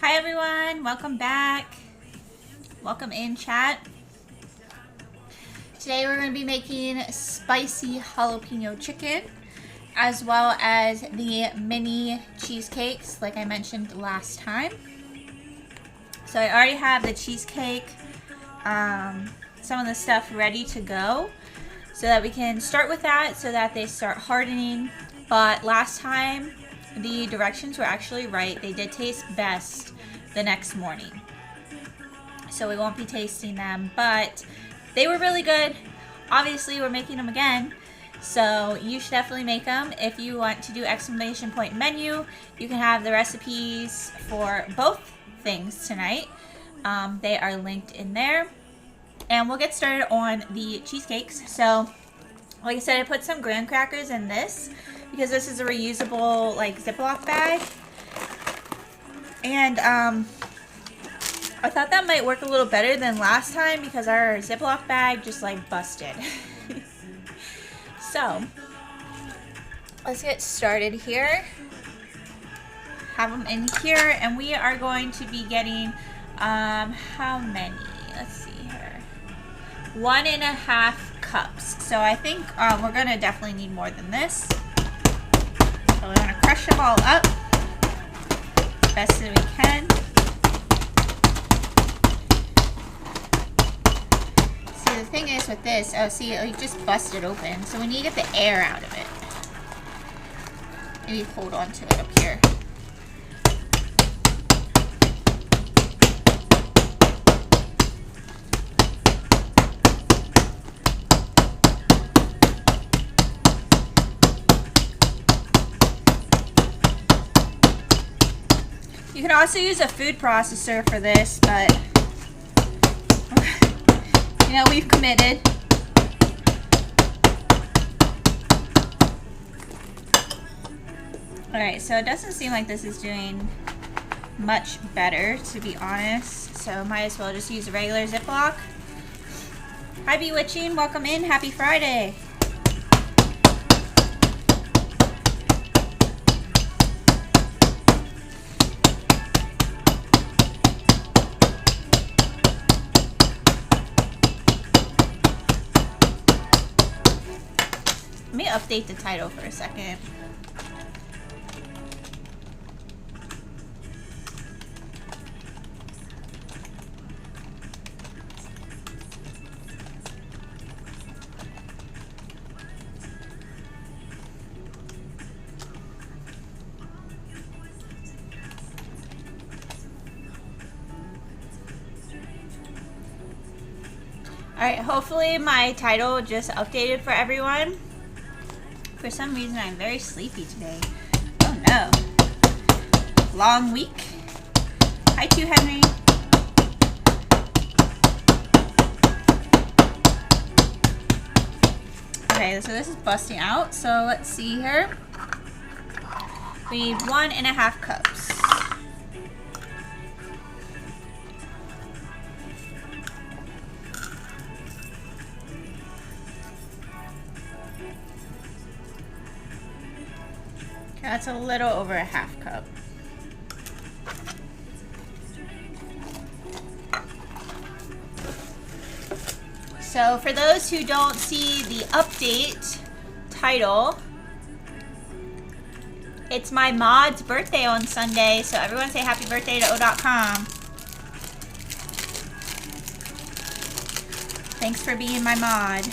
Hi everyone, welcome back. Welcome in, chat. Today we're going to be making spicy jalapeno chicken as well as the mini cheesecakes like I mentioned last time. So I already have the cheesecake, some of the stuff ready to go so that we can start with that so that they start hardening. But last time the directions were actually right. They did taste best the next morning. So we won't be tasting them, but they were really good. Obviously we're making them again, so you should definitely make them. If you want to do exclamation point menu, you can have the recipes for both things tonight. They are linked in there. And we'll get started on the cheesecakes. So like I said, I put some graham crackers in this because this is a reusable like Ziploc bag. And I thought that might work a little better than last time because our Ziploc bag just like busted. So let's get started here. Have them in here, and we are going to be getting how many? Let's see here. 1.5 cups. So I think we're gonna definitely need more than this. So we're gonna crush them all up best that we can. See, the thing is with this, oh see, it just busted open, so we need to get the air out of it. Maybe hold on to it up here. You can also use a food processor for this, but you know, we've committed. Alright, so it doesn't seem like this is doing much better, to be honest. So might as well just use a regular Ziploc. Hi Bewitching, welcome in, happy Friday. Let me update the title for a second. Alright, hopefully my title just updated for everyone. For some reason, I'm very sleepy today. Oh no. Long week. Hi, too, Henry. Okay, so this is busting out. So let's see here. We need 1.5 cups. That's a little over 1/2 cup. So for those who don't see the update title, it's my mod's birthday on Sunday, so everyone say happy birthday to O.com. Thanks for being my mod.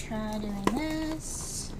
Try doing this.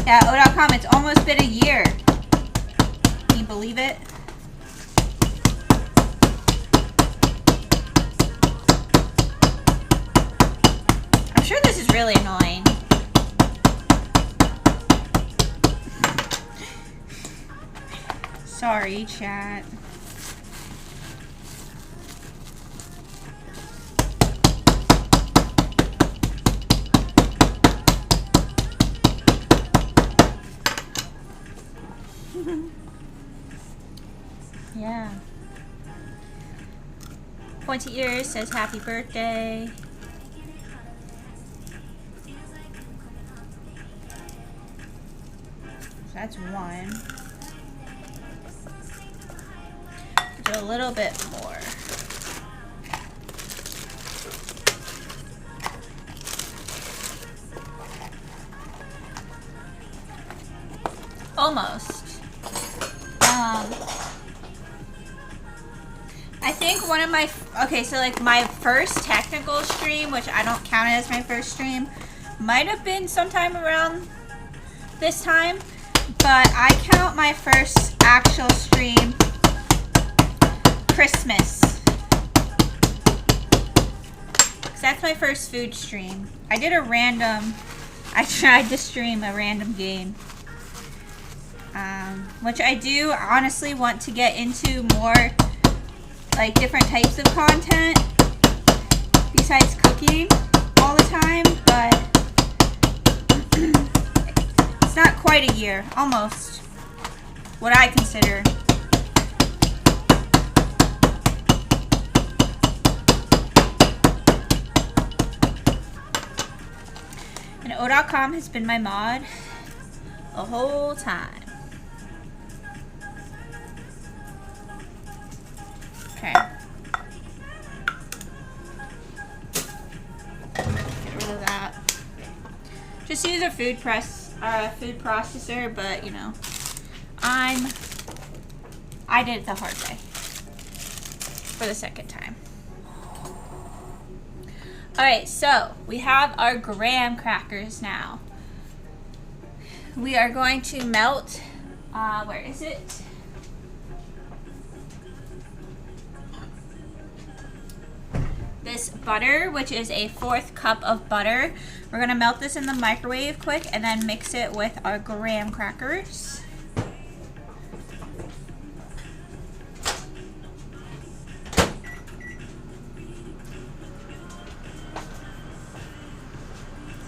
Yeah, O.com, it's almost been a year. Can you believe it? I'm sure this is really annoying. Sorry, chat. Yeah. Pointy Ears says happy birthday. So that's one. Do a little bit more. Almost. I think one of my, okay, so like my first technical stream, which I don't count it as my first stream, might have been sometime around this time, but I count my first actual stream Christmas. Because that's my first food stream. I tried to stream a random game. Which I do honestly want to get into more, like different types of content besides cooking all the time, but it's not quite a year, almost, what I consider. And O.com has been my mod the whole time. Okay. Get rid of that. Just use a food processor, but you know, I did it the hard way for the second time. Alright, so we have our graham crackers now. We are going to melt, where is it? This butter, which is a 1/4 cup of butter. We're going to melt this in the microwave quick and then mix it with our graham crackers.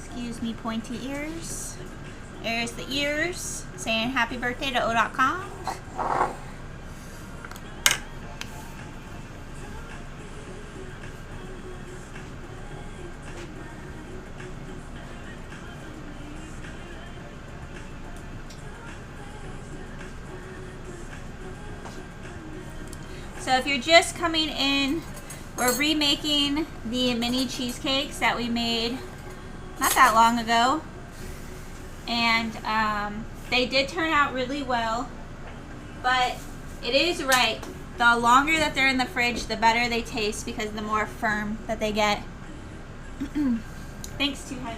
Excuse me, pointy ears. There's the ears saying happy birthday to O.com. So if you're just coming in, we're remaking the mini cheesecakes that we made not that long ago. And they did turn out really well, but it is right. The longer that they're in the fridge, the better they taste because the more firm that they get. Thanks to Henry.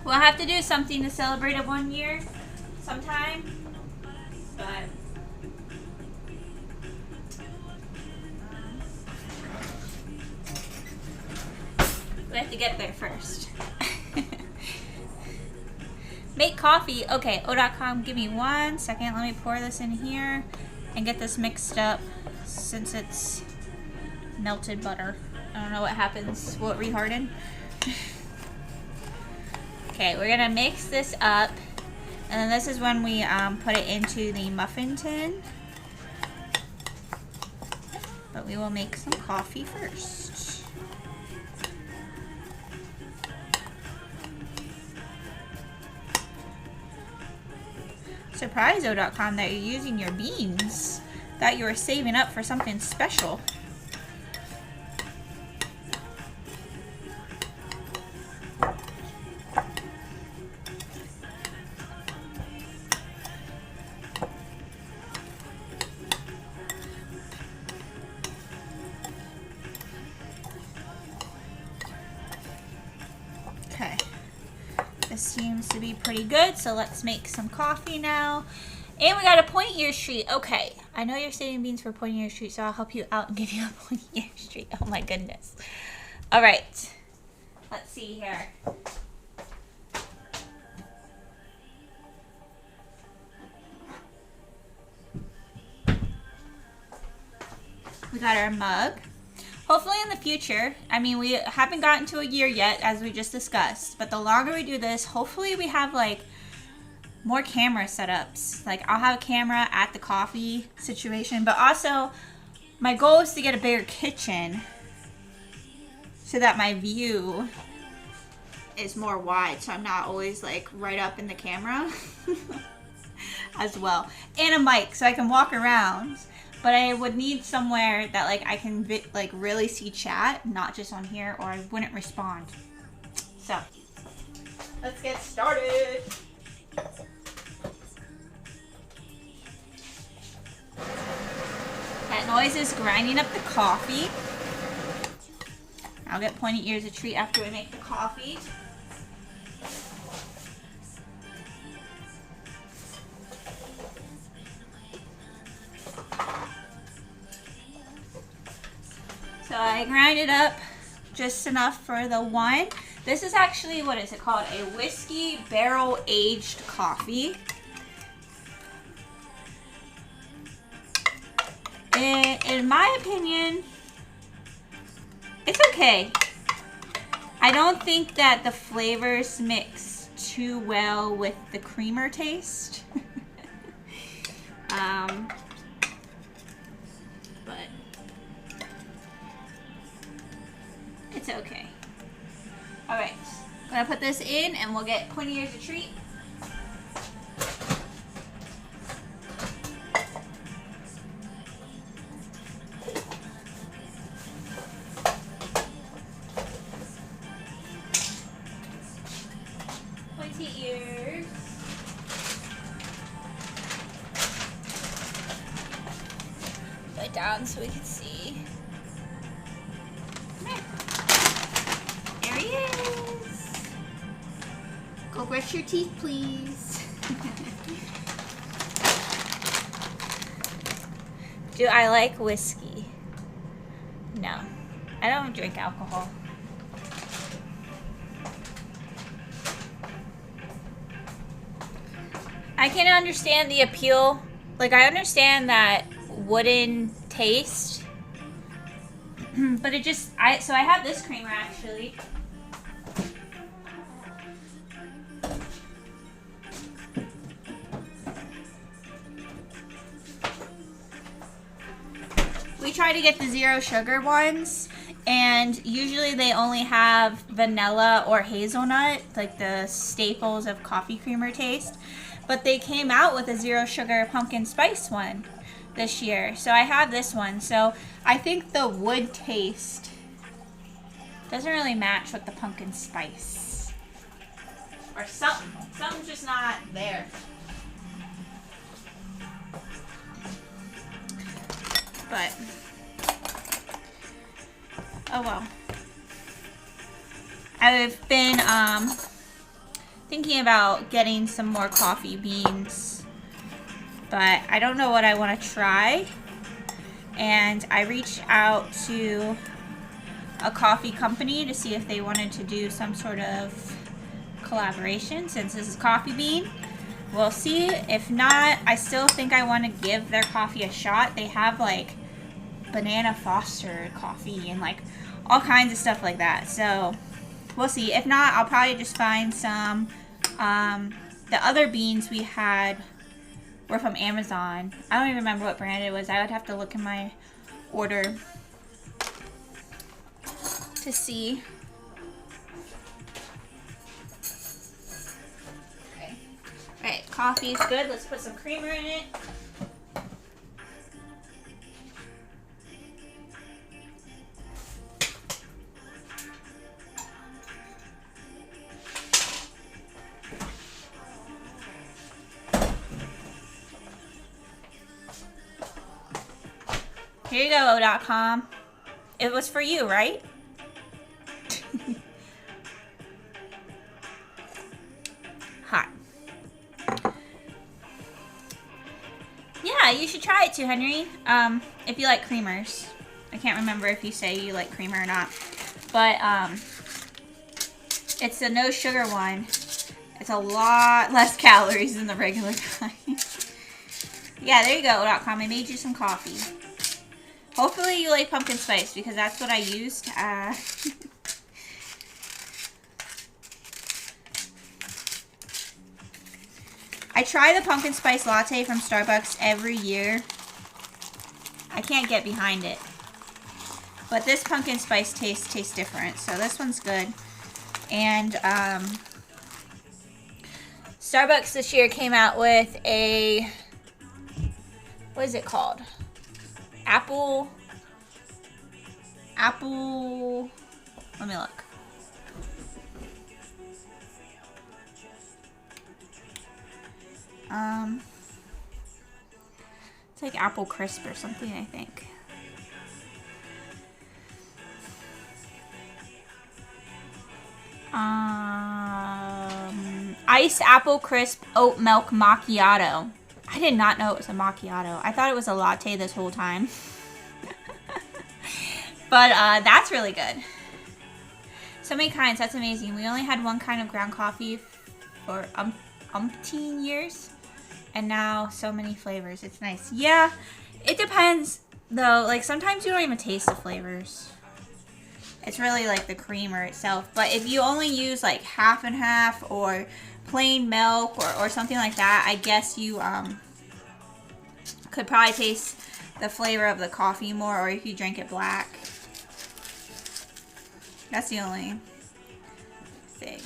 We'll have to do something to celebrate it 1 year sometime, but we have to get there first. Make coffee. Okay, O.com, give me 1 second. Let me pour this in here and get this mixed up since it's melted butter. I don't know what happens. Will it reharden? Okay, we're gonna mix this up, and then this is when we put it into the muffin tin. But we will make some coffee first. Surprise, O.com, that you're using your beans. Thought you were saving up for something special. seems to be pretty good. So let's make some coffee now. And we got a pointy ears treat. Okay, I know you're saving beans for pointy ears treat, so I'll help you out and give you a pointy ears treat. Oh my goodness. All right, let's see here. We got our mug. Hopefully in the future, I mean, we haven't gotten to a year yet, as we just discussed, but the longer we do this, hopefully we have like more camera setups. Like I'll have a camera at the coffee situation, but also my goal is to get a bigger kitchen so that my view is more wide, so I'm not always like right up in the camera as well. And a mic so I can walk around, but I would need somewhere that like I can like really see chat, not just on here, or I wouldn't respond. So let's get started. That noise is grinding up the coffee. I'll get pointy ears a treat after we make the coffee. So I grind it up just enough for the one. This is actually, what is it called? A whiskey barrel aged coffee. In my opinion, it's okay. I don't think that the flavors mix too well with the creamer taste. But it's okay. All right, I'm gonna put this in and we'll get pointy ears a treat. Pointy ears. Put it down so we can see. There he is. Go brush your teeth, please. Do I like whiskey? No, I don't drink alcohol. I can understand the appeal. Like, I understand that wooden taste, but it just, so I have this creamer actually. We try to get the zero sugar ones, and usually they only have vanilla or hazelnut, like the staples of coffee creamer taste. But they came out with a zero sugar pumpkin spice one this year. So I have this one. So I think the wood taste doesn't really match with the pumpkin spice. Or something's just not there. But, oh well. I've been, thinking about getting some more coffee beans, but I don't know what I want to try. And I reached out to a coffee company to see if they wanted to do some sort of collaboration since this is coffee bean. We'll see. If not, I still think I want to give their coffee a shot. They have like banana foster coffee and like all kinds of stuff like that. So we'll see. If not, I'll probably just find some. The other beans we had were from Amazon. I don't even remember what brand it was. I would have to look in my order to see. Okay. Alright, coffee is good. Let's put some creamer in it. Here you go, O.com. It was for you, right? you should try it too, Henry. If you like creamers. I can't remember if you say you like creamer or not. But, it's a no sugar one. It's a lot less calories than the regular kind. Yeah, there you go, .com. I made you some coffee. Hopefully you like pumpkin spice because that's what I used. I try the pumpkin spice latte from Starbucks every year. I can't get behind it. But this pumpkin spice tastes different. So this one's good. And Starbucks this year came out with a, what is it called? Apple, let me look. It's like apple crisp or something, I think. Iced apple crisp oat milk macchiato. I did not know it was a macchiato. I thought it was a latte this whole time. But that's really good. So many kinds. That's amazing. We only had one kind of ground coffee for umpteen years. And now so many flavors. It's nice. Yeah, it depends though. Like sometimes you don't even taste the flavors. It's really like the creamer itself. But if you only use like half and half or plain milk or something like that, I guess you could probably taste the flavor of the coffee more, or if you drink it black. That's the only thing.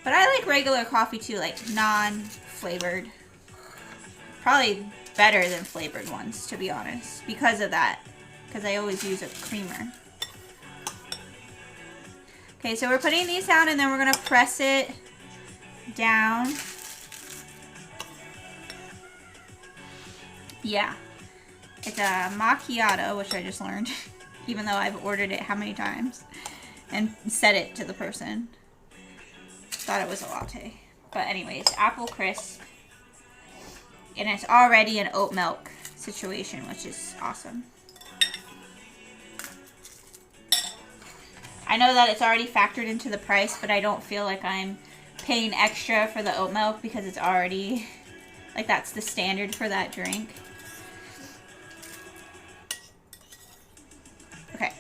But I like regular coffee too, like non-flavored. Probably better than flavored ones, to be honest, because of that. Because I always use a creamer. Okay, so we're putting these down and then we're going to press it down. Yeah. It's a macchiato, which I just learned. Even though I've ordered it how many times. And said it to the person. Thought it was a latte. But anyways, apple crisp. And it's already an oat milk situation, which is awesome. I know that it's already factored into the price, but I don't feel like I'm paying extra for the oat milk because it's already, like that's the standard for that drink. Okay.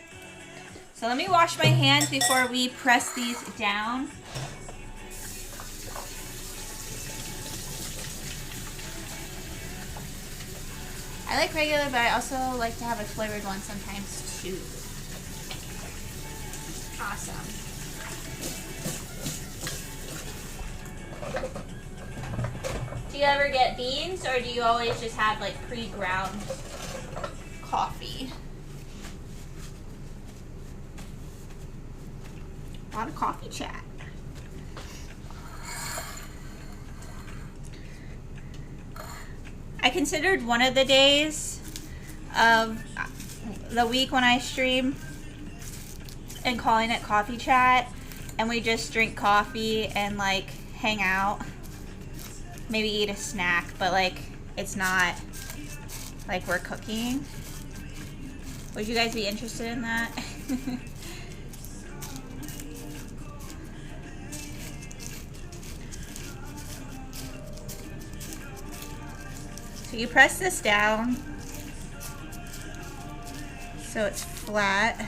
So let me wash my hands before we press these down. I like regular, but I also like to have a flavored one sometimes too. Awesome. Do you ever get beans, or do you always just have like pre-ground coffee? A lot of coffee chat. I considered one of the days of the week when I stream and calling it coffee chat, and we just drink coffee and like hang out, maybe eat a snack, but like it's not like we're cooking. Would you guys be interested in that? So you press this down so it's flat.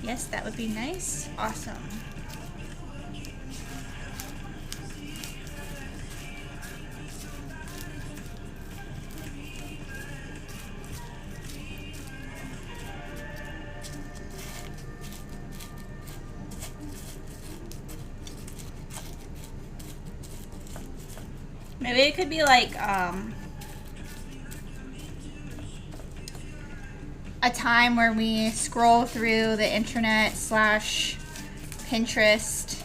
Yes, that would be nice. Awesome. Maybe it could be like a time where we scroll through the internet / Pinterest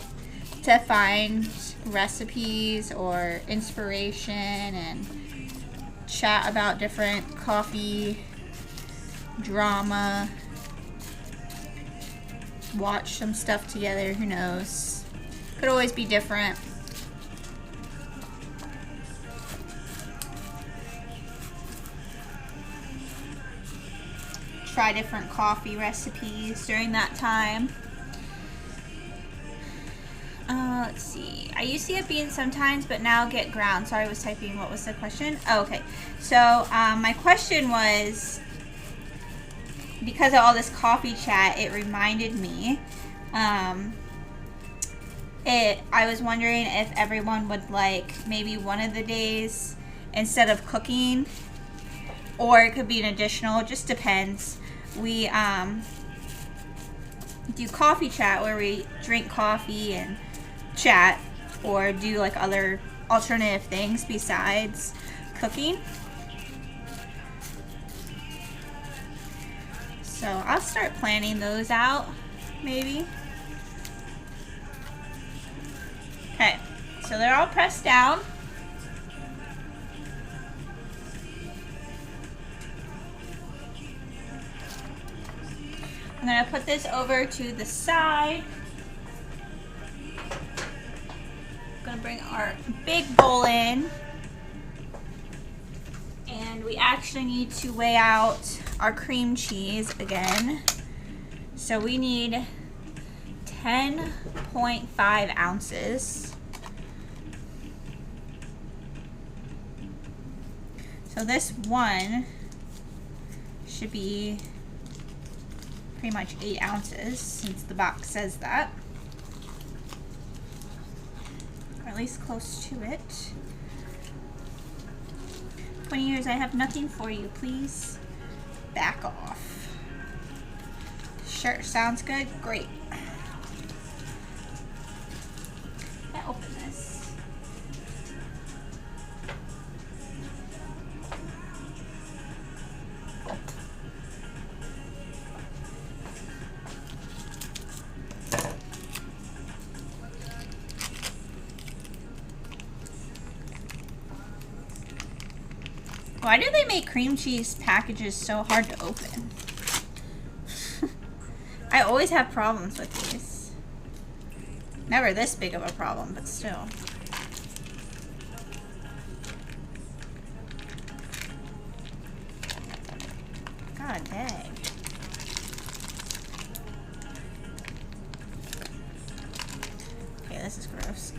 to find recipes or inspiration and chat about different coffee drama, watch some stuff together, who knows. Could always be different. Try different coffee recipes during that time. Let's see. I used to get beans sometimes, but now get ground. Sorry, I was typing. What was the question? Oh, okay. So my question was, because of all this coffee chat, it reminded me. I was wondering if everyone would like maybe one of the days instead of cooking, or it could be an additional. It just depends. We do coffee chat where we drink coffee and chat, or do like other alternative things besides cooking. So I'll start planning those out maybe. Okay, so they're all pressed down. I'm gonna put this over to the side. Gonna bring our big bowl in, and we actually need to weigh out our cream cheese again. So we need 10.5 ounces. So this one should be pretty much 8 ounces since the box says that. Or at least close to it. 20 years, I have nothing for you. Please back off. Sure, sounds good. Great. I'll open this. Why do they make cream cheese packages so hard to open? I always have problems with these. Never this big of a problem, but still. God dang. Okay, this is gross.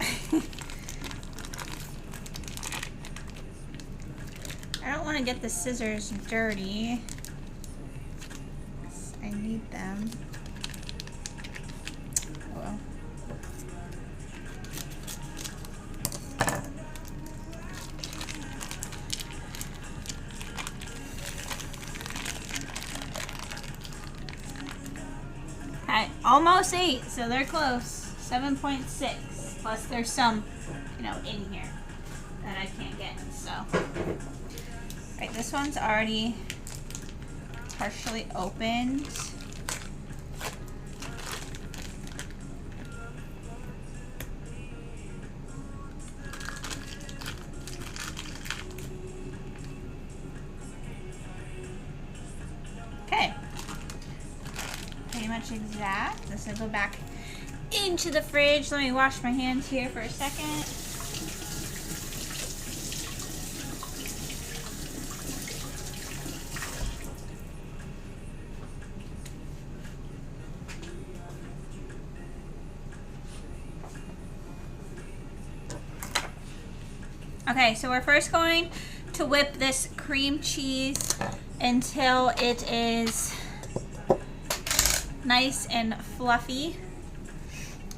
I don't want to get the scissors dirty. I need them. Oh well. Okay, almost 8, so they're close. 7.6, plus there's some, in here that I can't get, so. Alright, this one's already partially opened. Okay. Pretty much exact. This will go back into the fridge. Let me wash my hands here for a second. Okay, so we're first going to whip this cream cheese until it is nice and fluffy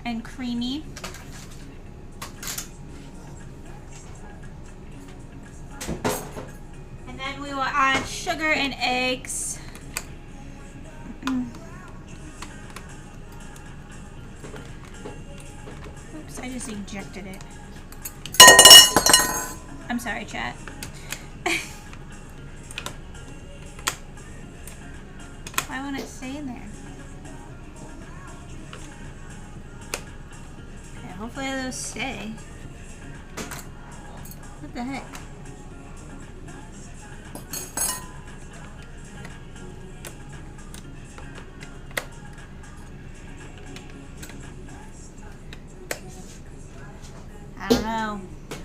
and creamy. And then we will add sugar and eggs. Oops, I just ejected it. I'm sorry, chat. Why won't it stay in there? Okay, hopefully those stay. What the heck?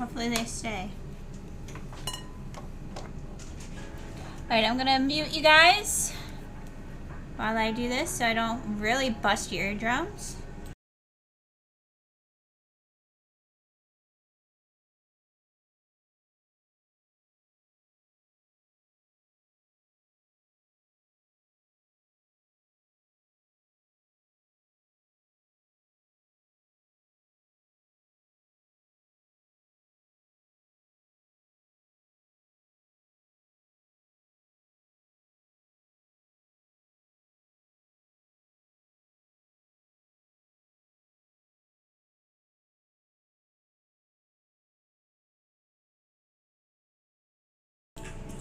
Hopefully they stay. Alright, I'm gonna mute you guys while I do this so I don't really bust your eardrums.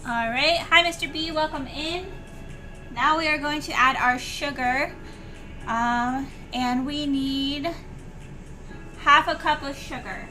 Alright, hi Mr. B, welcome in. Now we are going to add our sugar, and we need half a cup of sugar.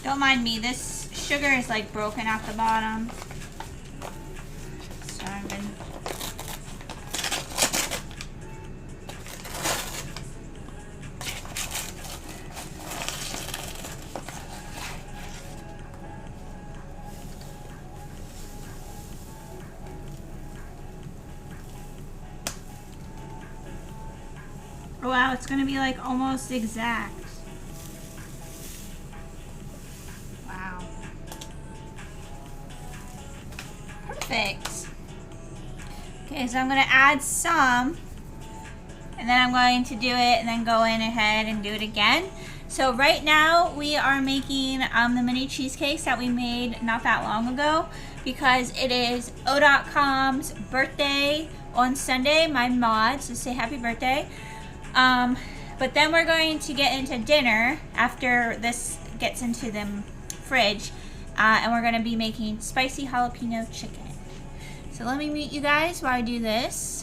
Don't mind me, this sugar is like broken at the bottom. So I'm gonna... Oh wow, it's gonna be like almost exact. Perfect. Okay, so I'm going to add some, and then I'm going to do it and then go in ahead and do it again. So right now we are making the mini cheesecakes that we made not that long ago because it is O.com's birthday on Sunday, my mod, so say happy birthday. But then we're going to get into dinner after this gets into the fridge, and we're going to be making spicy jalapeno chicken. So let me mute you guys while I do this.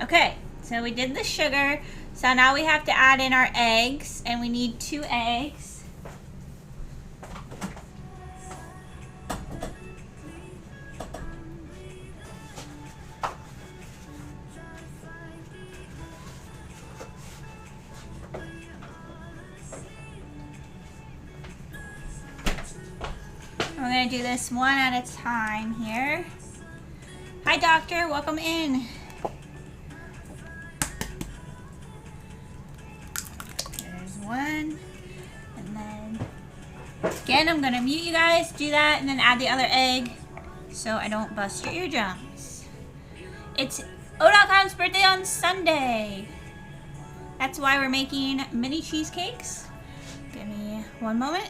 Okay, so we did the sugar. So now we have to add in our eggs, and we need 2 eggs. We're going to do this one at a time here. Hi doctor, welcome in. There's one. And then again, I'm going to mute you guys, do that, and then add the other egg so I don't bust your eardrums. It's O.com's birthday on Sunday. That's why we're making mini cheesecakes. Give me one moment.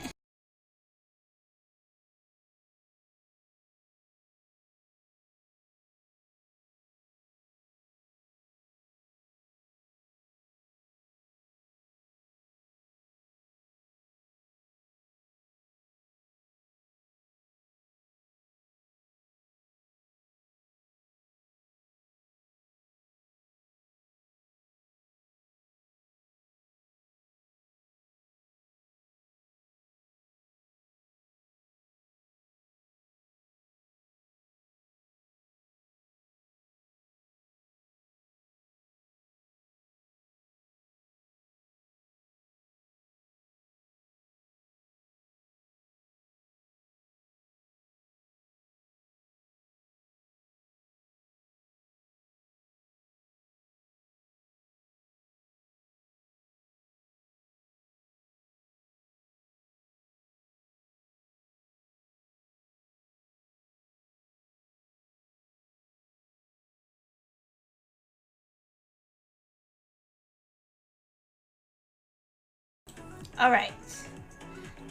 All right.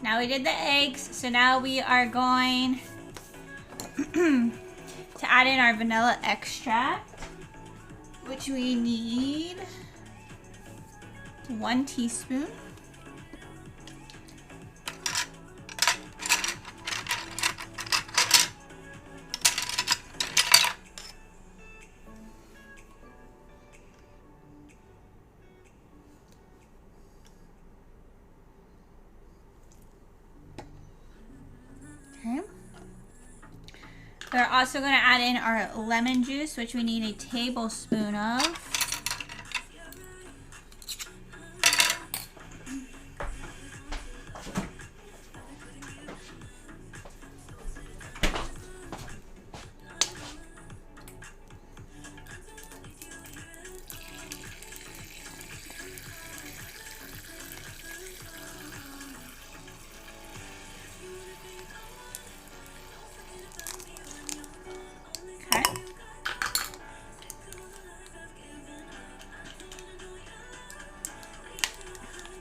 Now we did the eggs, so now we are going to add in our vanilla extract, which we need 1 teaspoon. Okay. We're also going to add in our lemon juice, which we need a tablespoon of.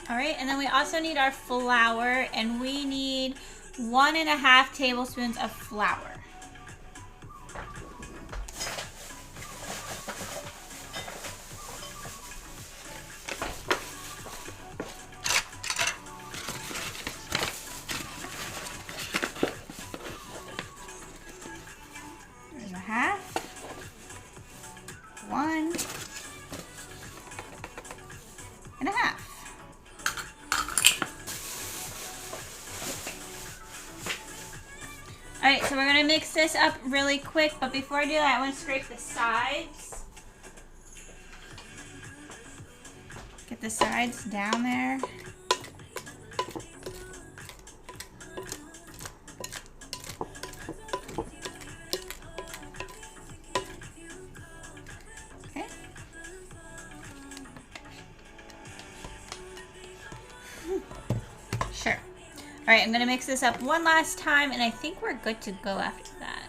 All right, and then we also need our flour, and we need 1.5 tablespoons of flour. There's a half, 1.5. Alright, so we're going to mix this up really quick, but before I do that, I want to scrape the sides. Get the sides down there. Okay. Sure. All right, I'm gonna mix this up one last time, and I think we're good to go after that.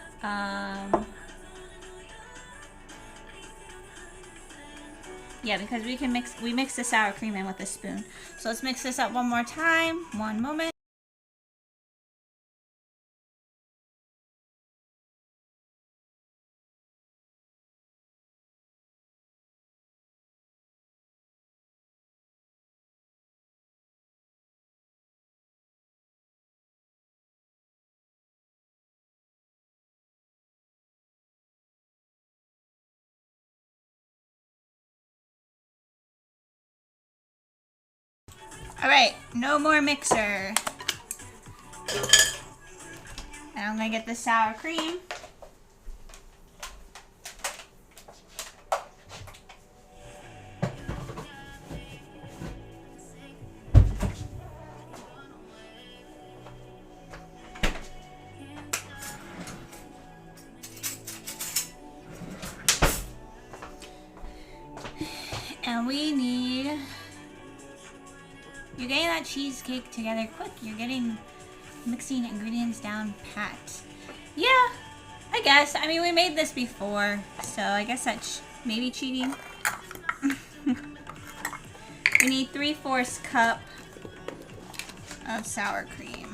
Yeah, because we mix the sour cream in with a spoon. So let's mix this up one more time. One moment. All right, no more mixer. And I'm gonna get the sour cream. And we need, you're getting that cheesecake together quick. You're getting mixing ingredients down pat. Yeah, I guess. I mean, we made this before, so I guess that's maybe cheating. We need 3/4 cup of sour cream.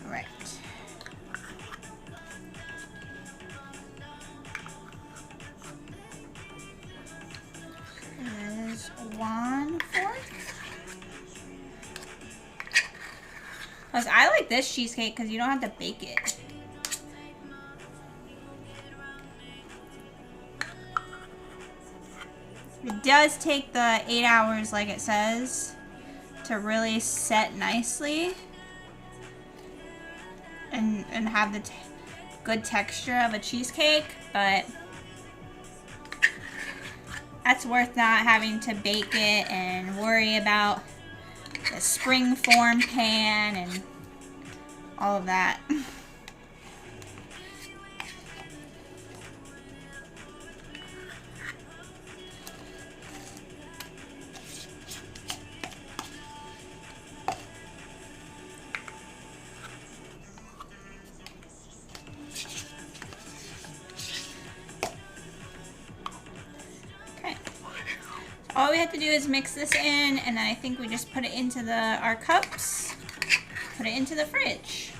Right. Is 1/4. Plus, I like this cheesecake because you don't have to bake it. It does take the 8 hours, like it says, to really set nicely and have the good texture of a cheesecake, but that's worth not having to bake it and worry about the spring form pan and all of that. All we have to do is mix this in, and then I think we just put it into our cups, put it into the fridge.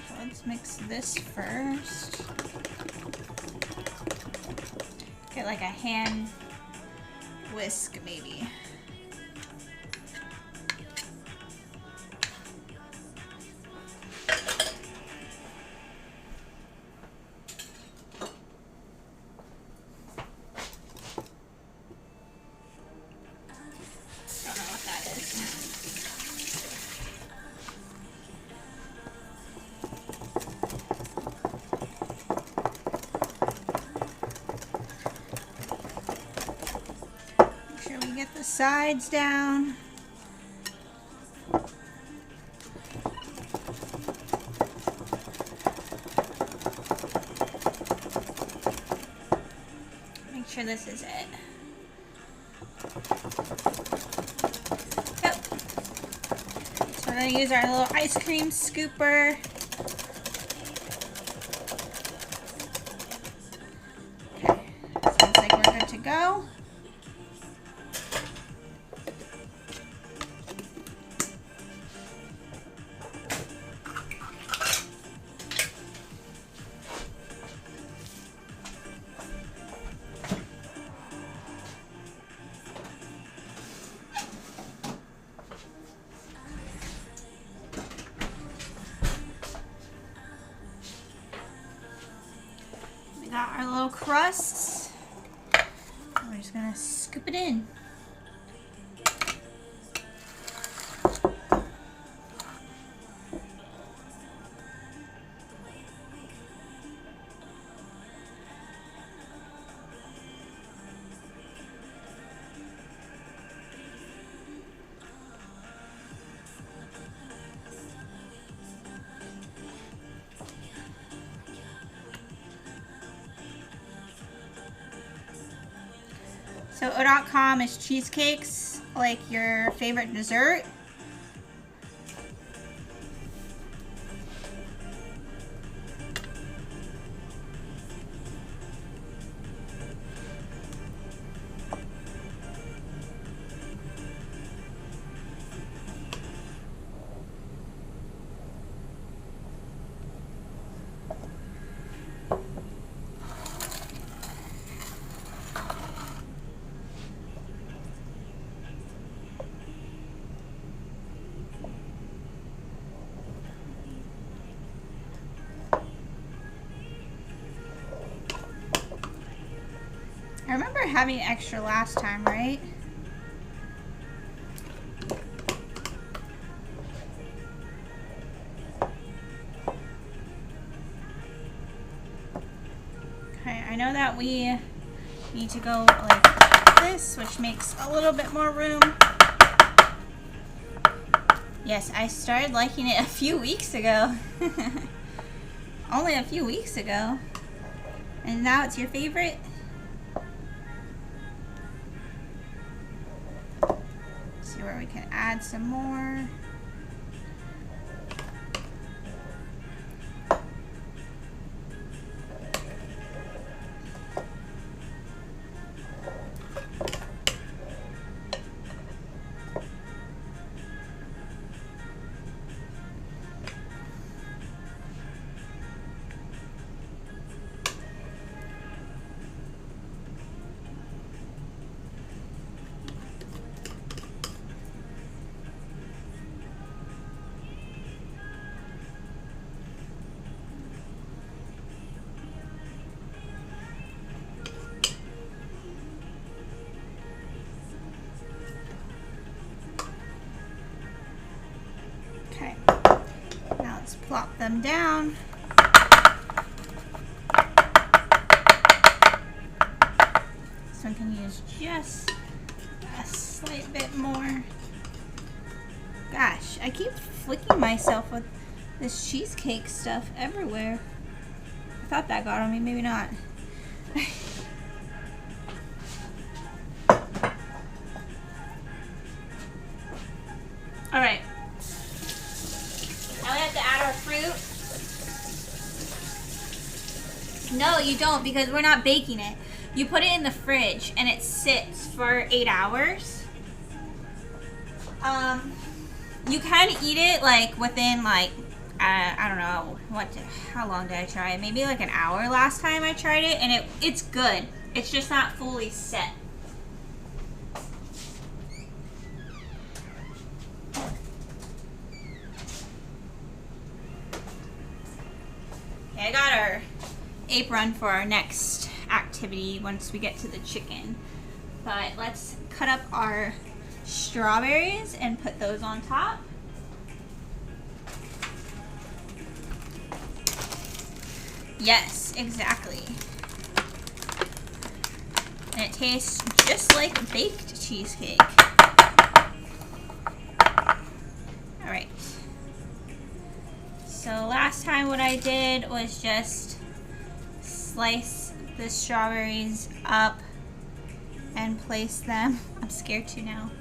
So let's mix this first. Get like a hand whisk maybe. Get the sides down. Make sure this is it. Yep. So we're going to use our little ice cream scooper. Okay, sounds like we're good to go. Got our little crusts. We're just gonna scoop it in. So o.com is cheesecakes, like your favorite dessert. I remember having extra last time, right? Okay, I know that we need to go like this, which makes a little bit more room. Yes, I started liking it a few weeks ago. Only a few weeks ago. And now it's your favorite? See where we can add some more. Okay, now let's plop them down. This one can use just a slight bit more. Gosh, I keep flicking myself with this cheesecake stuff everywhere. I thought that got on me, maybe not. All right. Now we have to add our fruit. No, you don't, because we're not baking it. you put it in the fridge and it sits for 8 hours. You can eat it like within like, I don't know, how long did I try it? Maybe like an hour last time I tried it, and it's good. It's just not fully set. Okay, I got our apron for our next activity once we get to the chicken. But let's cut up our strawberries and put those on top. Yes, exactly. And it tastes just like baked cheesecake. Alright. So last time what I did was just slice the strawberries up and place them. I'm scared to now.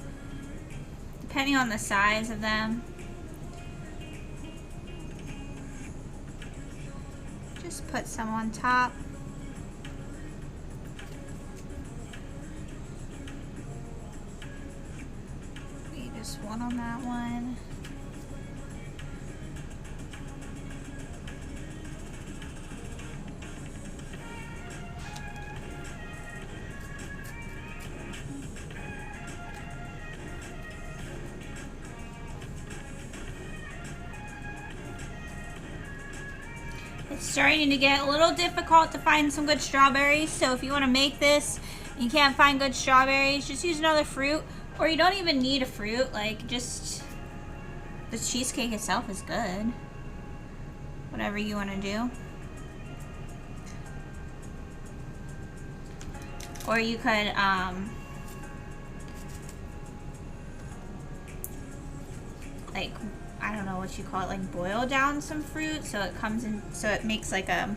Depending on the size of them. Just put some on top. Maybe just one on that one. It's starting to get a little difficult to find some good strawberries, so if you want to make this and you can't find good strawberries, just use another fruit, or you don't even need a fruit, like just the cheesecake itself is good. Whatever you want to do. Or you could like, I don't know what you call it, like boil down some fruit so it comes in, so it makes like a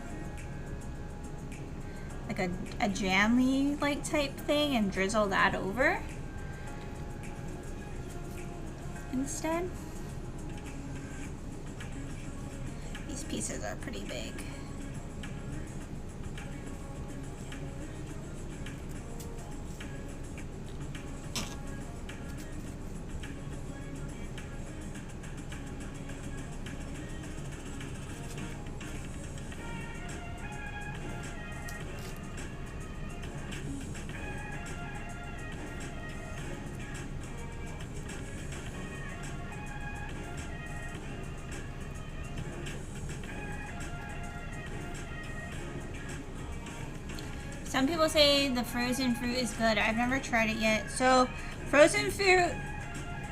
jammy like type thing, and drizzle that over instead. These pieces are pretty big. Some people say the frozen fruit is good. I've never tried it yet. So frozen fruit,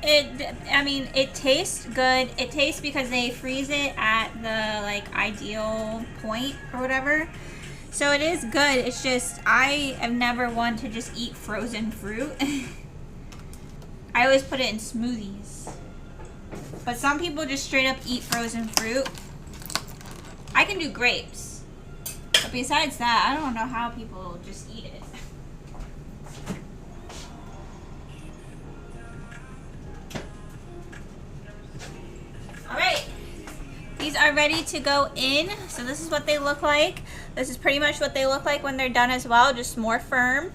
it tastes good. It tastes because they freeze it at the like ideal point or whatever. So it is good. It's just I am never one to just eat frozen fruit. I always put it in smoothies. But some people just straight up eat frozen fruit. I can do grapes. But besides that, I don't know how people just eat it. Alright, these are ready to go in. So this is what they look like. This is pretty much what they look like when they're done as well, just more firm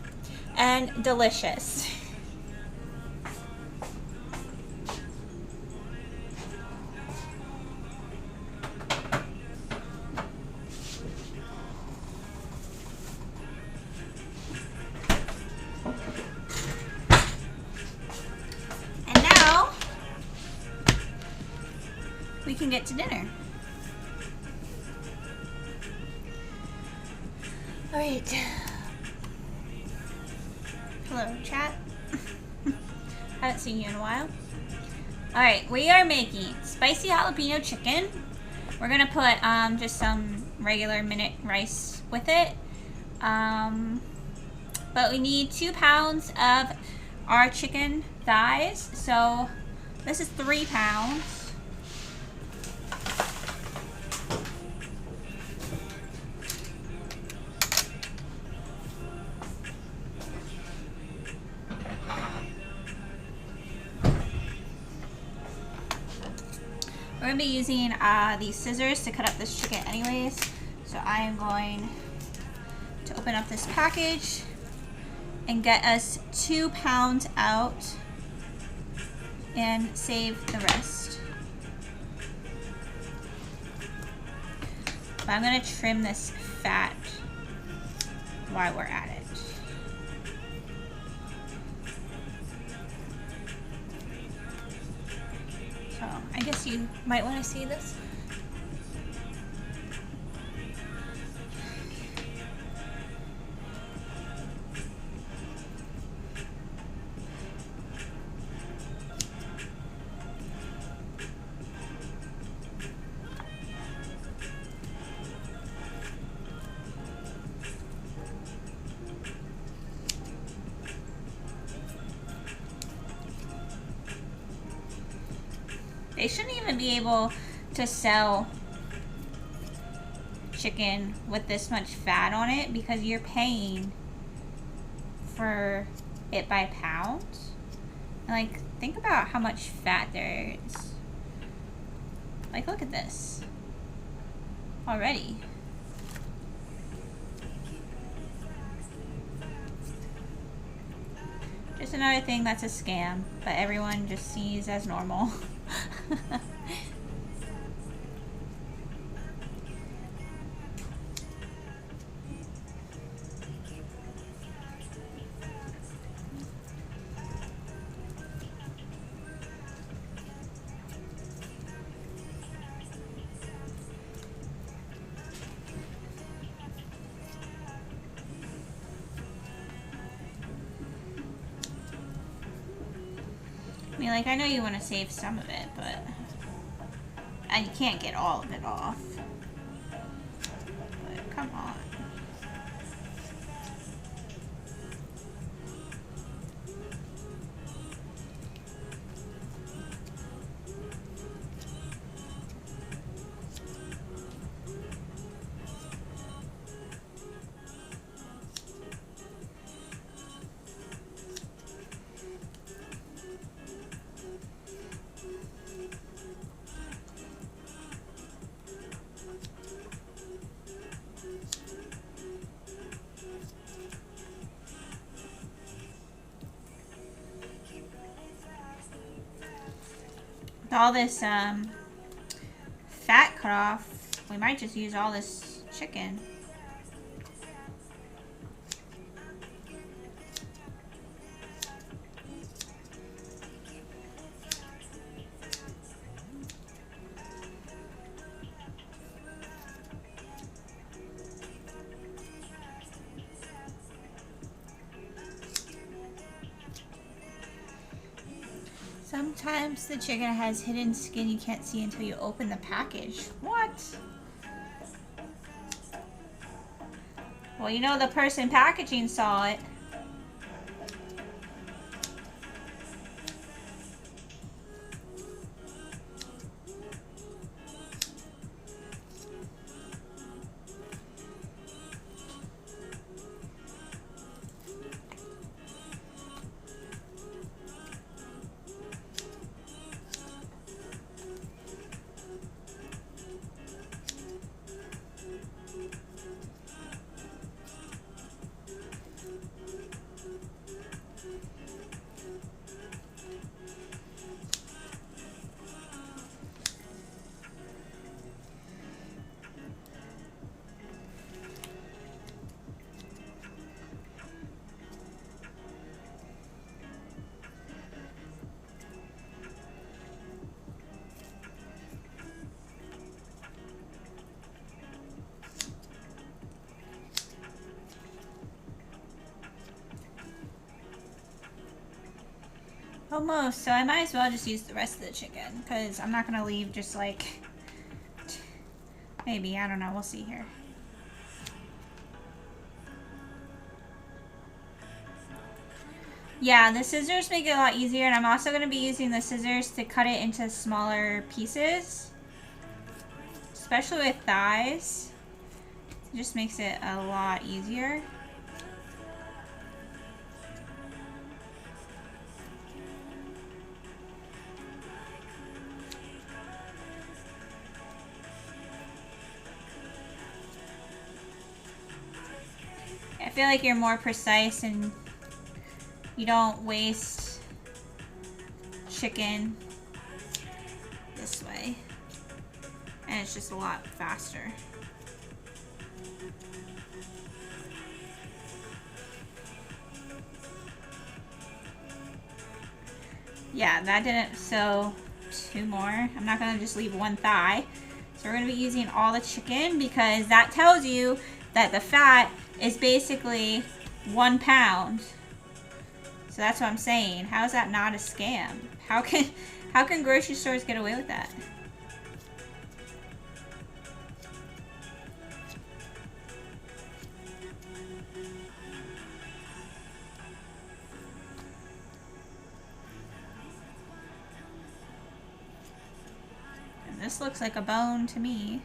and delicious. We can get to dinner. All right. Hello, chat. Haven't seen you in a while. All right, we are making spicy jalapeno chicken. We're gonna put just some regular minute rice with it. But we need 2 pounds of our chicken thighs. So this is 3 pounds. We're going to be using these scissors to cut up this chicken anyways. So I am going to open open up this package and get us 2 pounds out and save the rest. But I'm gonna trim this fat while we're at it. So I guess you might want to see this. They shouldn't even be able to sell chicken with this much fat on it because you're paying for it by pounds. And like, think about how much fat there is. Like, look at this already. Just another thing that's a scam, but everyone just sees as normal. I mean, like, I know you want to save some of it, but and you can't get all of it off. But come on. With all this fat cut off, we might just use all this chicken. Sometimes the chicken has hidden skin you can't see until you open the package. What? Well, you know the person packaging saw it. Almost, so I might as well just use the rest of the chicken because I'm not gonna leave just like, maybe, I don't know, we'll see here. Yeah, the scissors make it a lot easier, and I'm also gonna be using the scissors to cut it into smaller pieces, especially with thighs. It just makes it a lot easier. I feel like you're more precise and you don't waste chicken this way. And it's just a lot faster. Yeah, that didn't, so 2 more. I'm not gonna just leave 1 thigh. So we're gonna be using all the chicken because that tells you that the fat is basically 1 pound. So that's what I'm saying. How is that not a scam? How can grocery stores get away with that? This looks like a bone to me.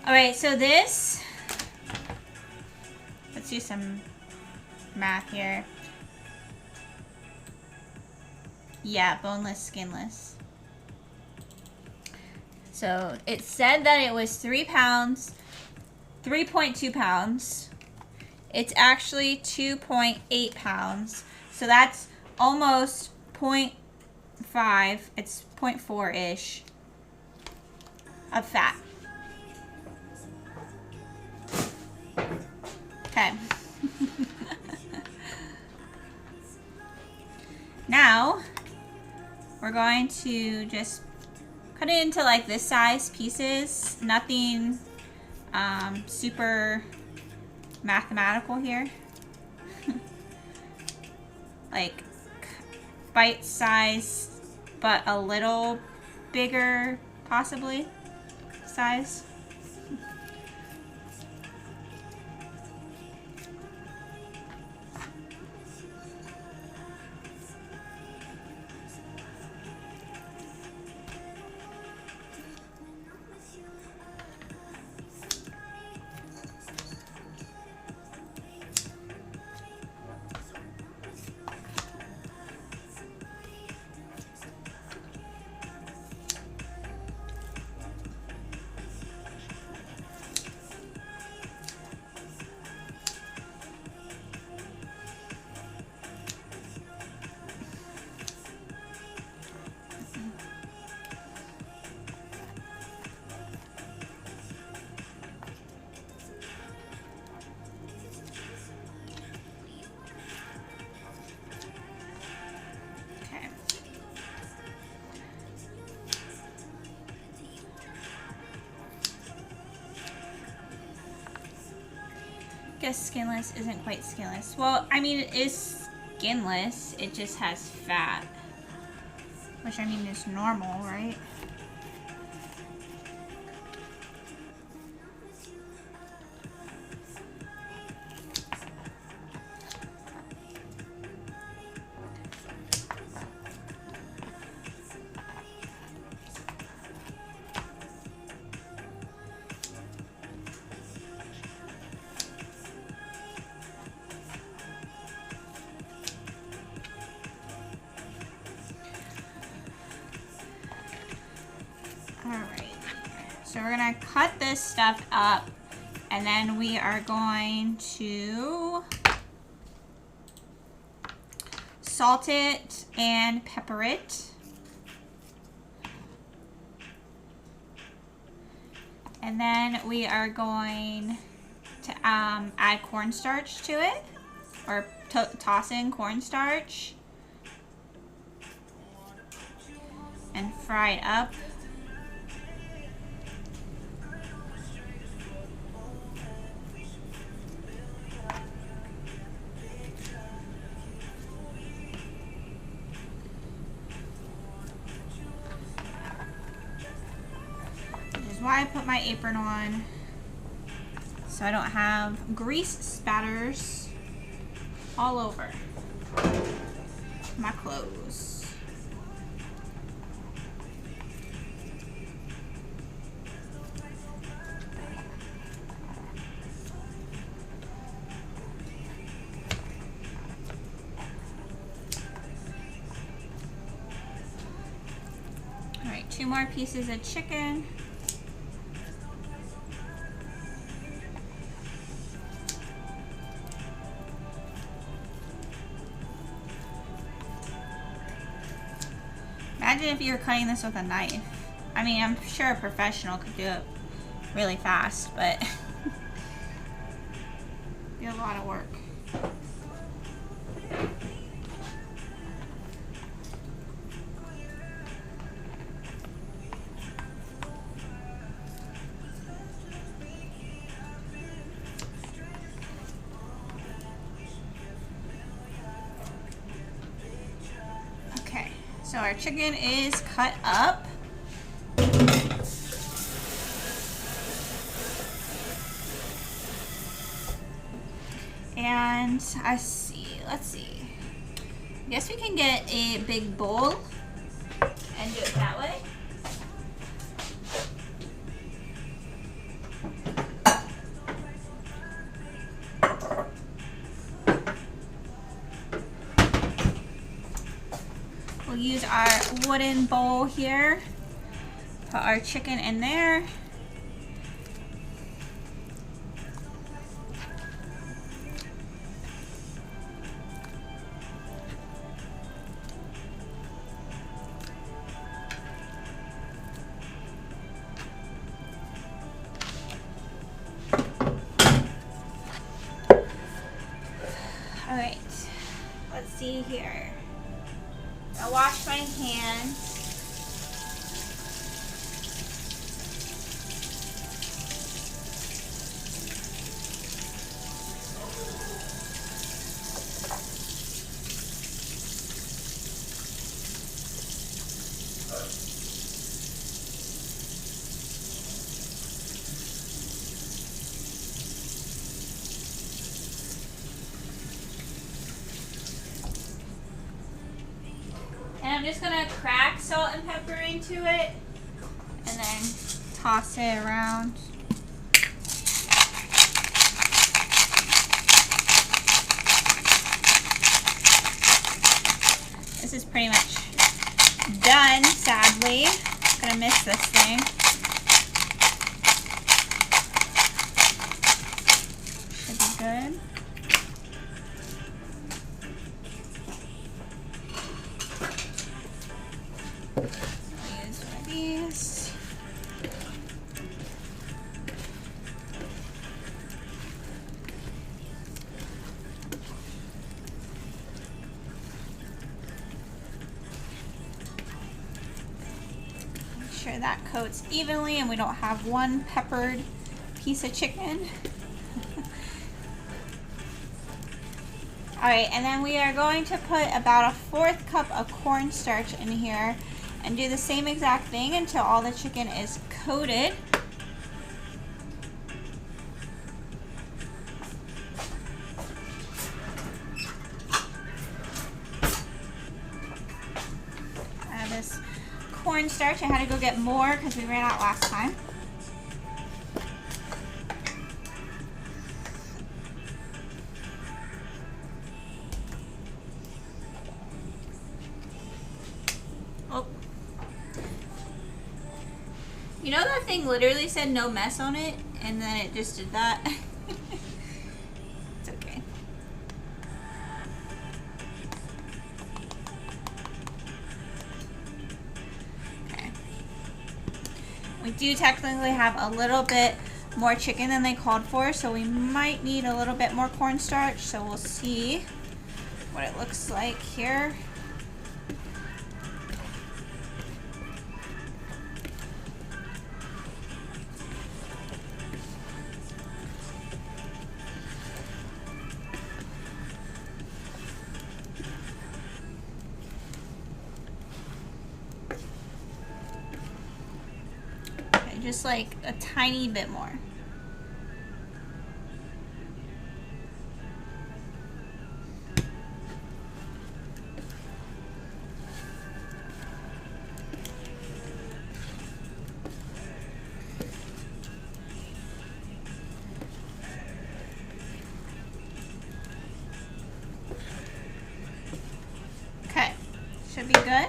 Alright, so this, let's do some math here. Yeah, boneless, skinless. So it said that it was 3 pounds, 3.2 pounds. It's actually 2.8 pounds. So that's almost 0.5, it's 0.4-ish of fat. Okay. Now, we're going to just cut it into like this size pieces. Nothing super mathematical here. Like bite size, but a little bigger, possibly, size. Guess skinless isn't quite skinless. Well, I mean, it is skinless. It just has fat. Which, I mean, is normal, right? So we're gonna cut this stuff up and then we are going to salt it and pepper it. And then we are going to add cornstarch to it, or toss in cornstarch and fry it up. Which is why I put my apron on, so I don't have grease spatters all over my clothes. All right, 2 more pieces of chicken. Imagine if you were cutting this with a knife. I mean, I'm sure a professional could do it really fast, but it'd be a lot of work. So our chicken is cut up. And let's see. I guess we can get a big bowl and do it that way. We'll use our wooden bowl here, put our chicken in there. All right, let's see here. I wash my hands. And I'm just gonna crack salt and pepper into it and then toss it around. This is pretty much done, sadly. I'm gonna miss this thing. Should be good. Make sure that coats evenly and we don't have one peppered piece of chicken. Alright, and then we are going to put about a 1/4 cup of cornstarch in here and do the same exact thing until all the chicken is coated. This cornstarch, I had to go get more because we ran out last time. Oh. You know that thing literally said no mess on it, and then it just did that? It's okay. Okay. We do technically have a little bit more chicken than they called for, so we might need a little bit more cornstarch, so we'll see what it looks like here. Just like a tiny bit more. Okay, should be good.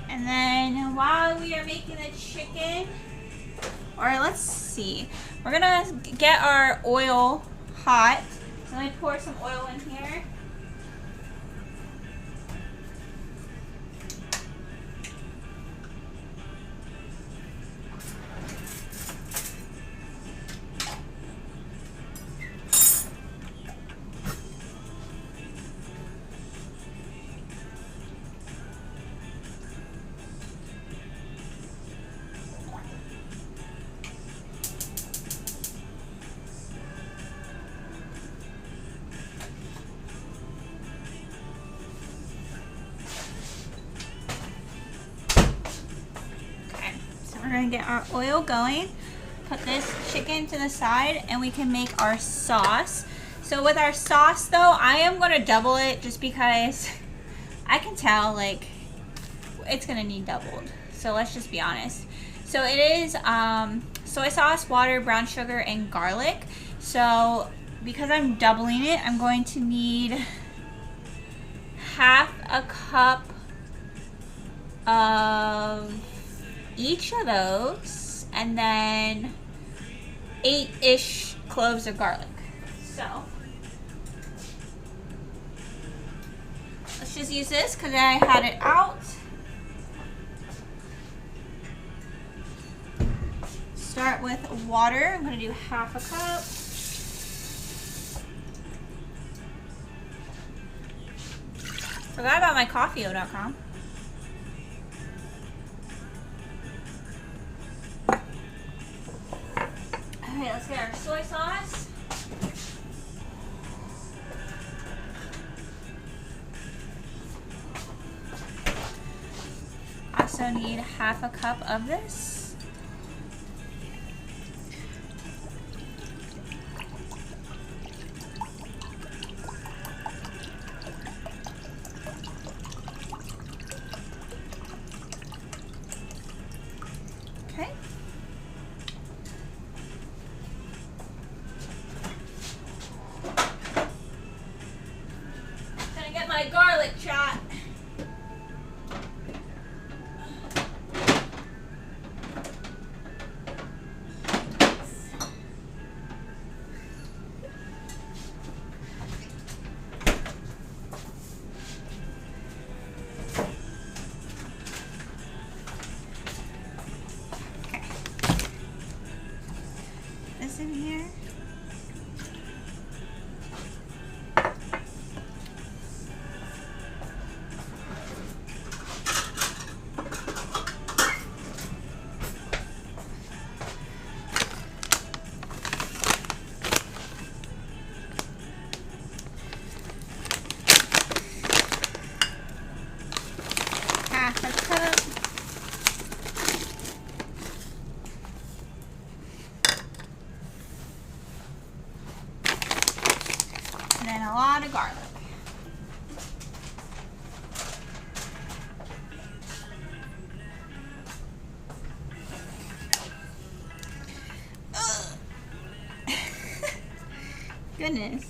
And then while we are making the chicken, or let's see, we're gonna get our oil hot. So let me pour some oil in here. We're gonna get our oil going, put this chicken to the side, and we can make our sauce. So with our sauce though, I am gonna double it just because I can tell like it's gonna need doubled. So let's just be honest. So it is soy sauce, water, brown sugar, and garlic. So because I'm doubling it, I'm going to need half a cup of each of those, and then 8-ish cloves of garlic. So let's just use this because I had it out. Start with water. I'm going to do half a cup. Forgot about my coffee.com. Okay, let's get our soy sauce. Also need half a cup of this. Okay. Gonna get my garlic shot. In here. Half a cup. And then a lot of garlic. Goodness.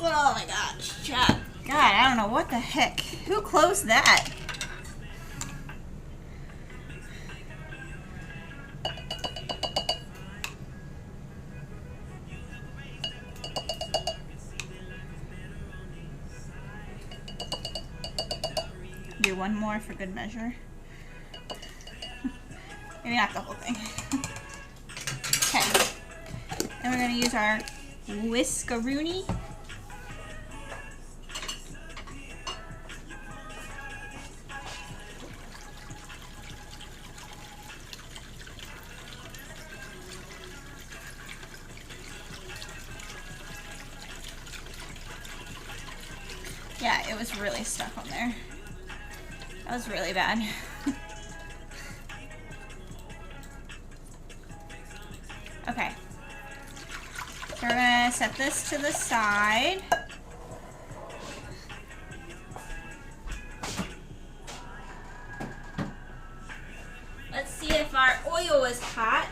Oh my gosh, chat. God, I don't know what the heck. Who closed that? do one more for good measure. Maybe not the whole thing. Okay. And we're going to use our whiskeroonie. Yeah, it was really stuck on there. That was really bad. Okay. So we're gonna set this to the side. Let's see if our oil is hot.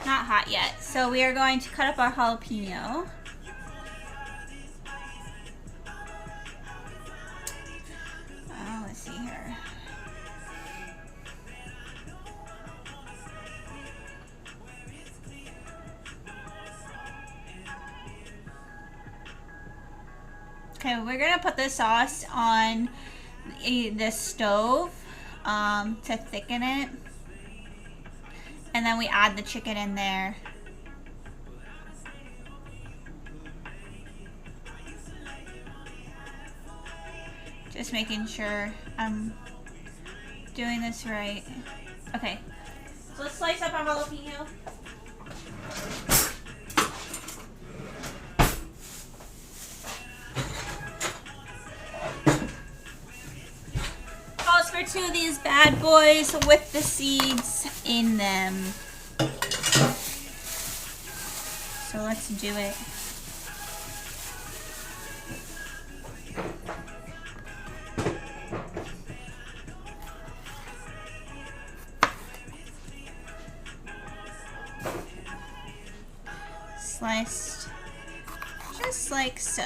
Not hot yet. So we are going to cut up our jalapeno. Let's see here. Okay, we're gonna put the sauce on the stove to thicken it. And then we add the chicken in there. Just making sure I'm doing this right. Okay, so let's slice up our jalapeno. Calls for 2 of these bad boys with the seeds in them. So let's do it. Sliced just like so.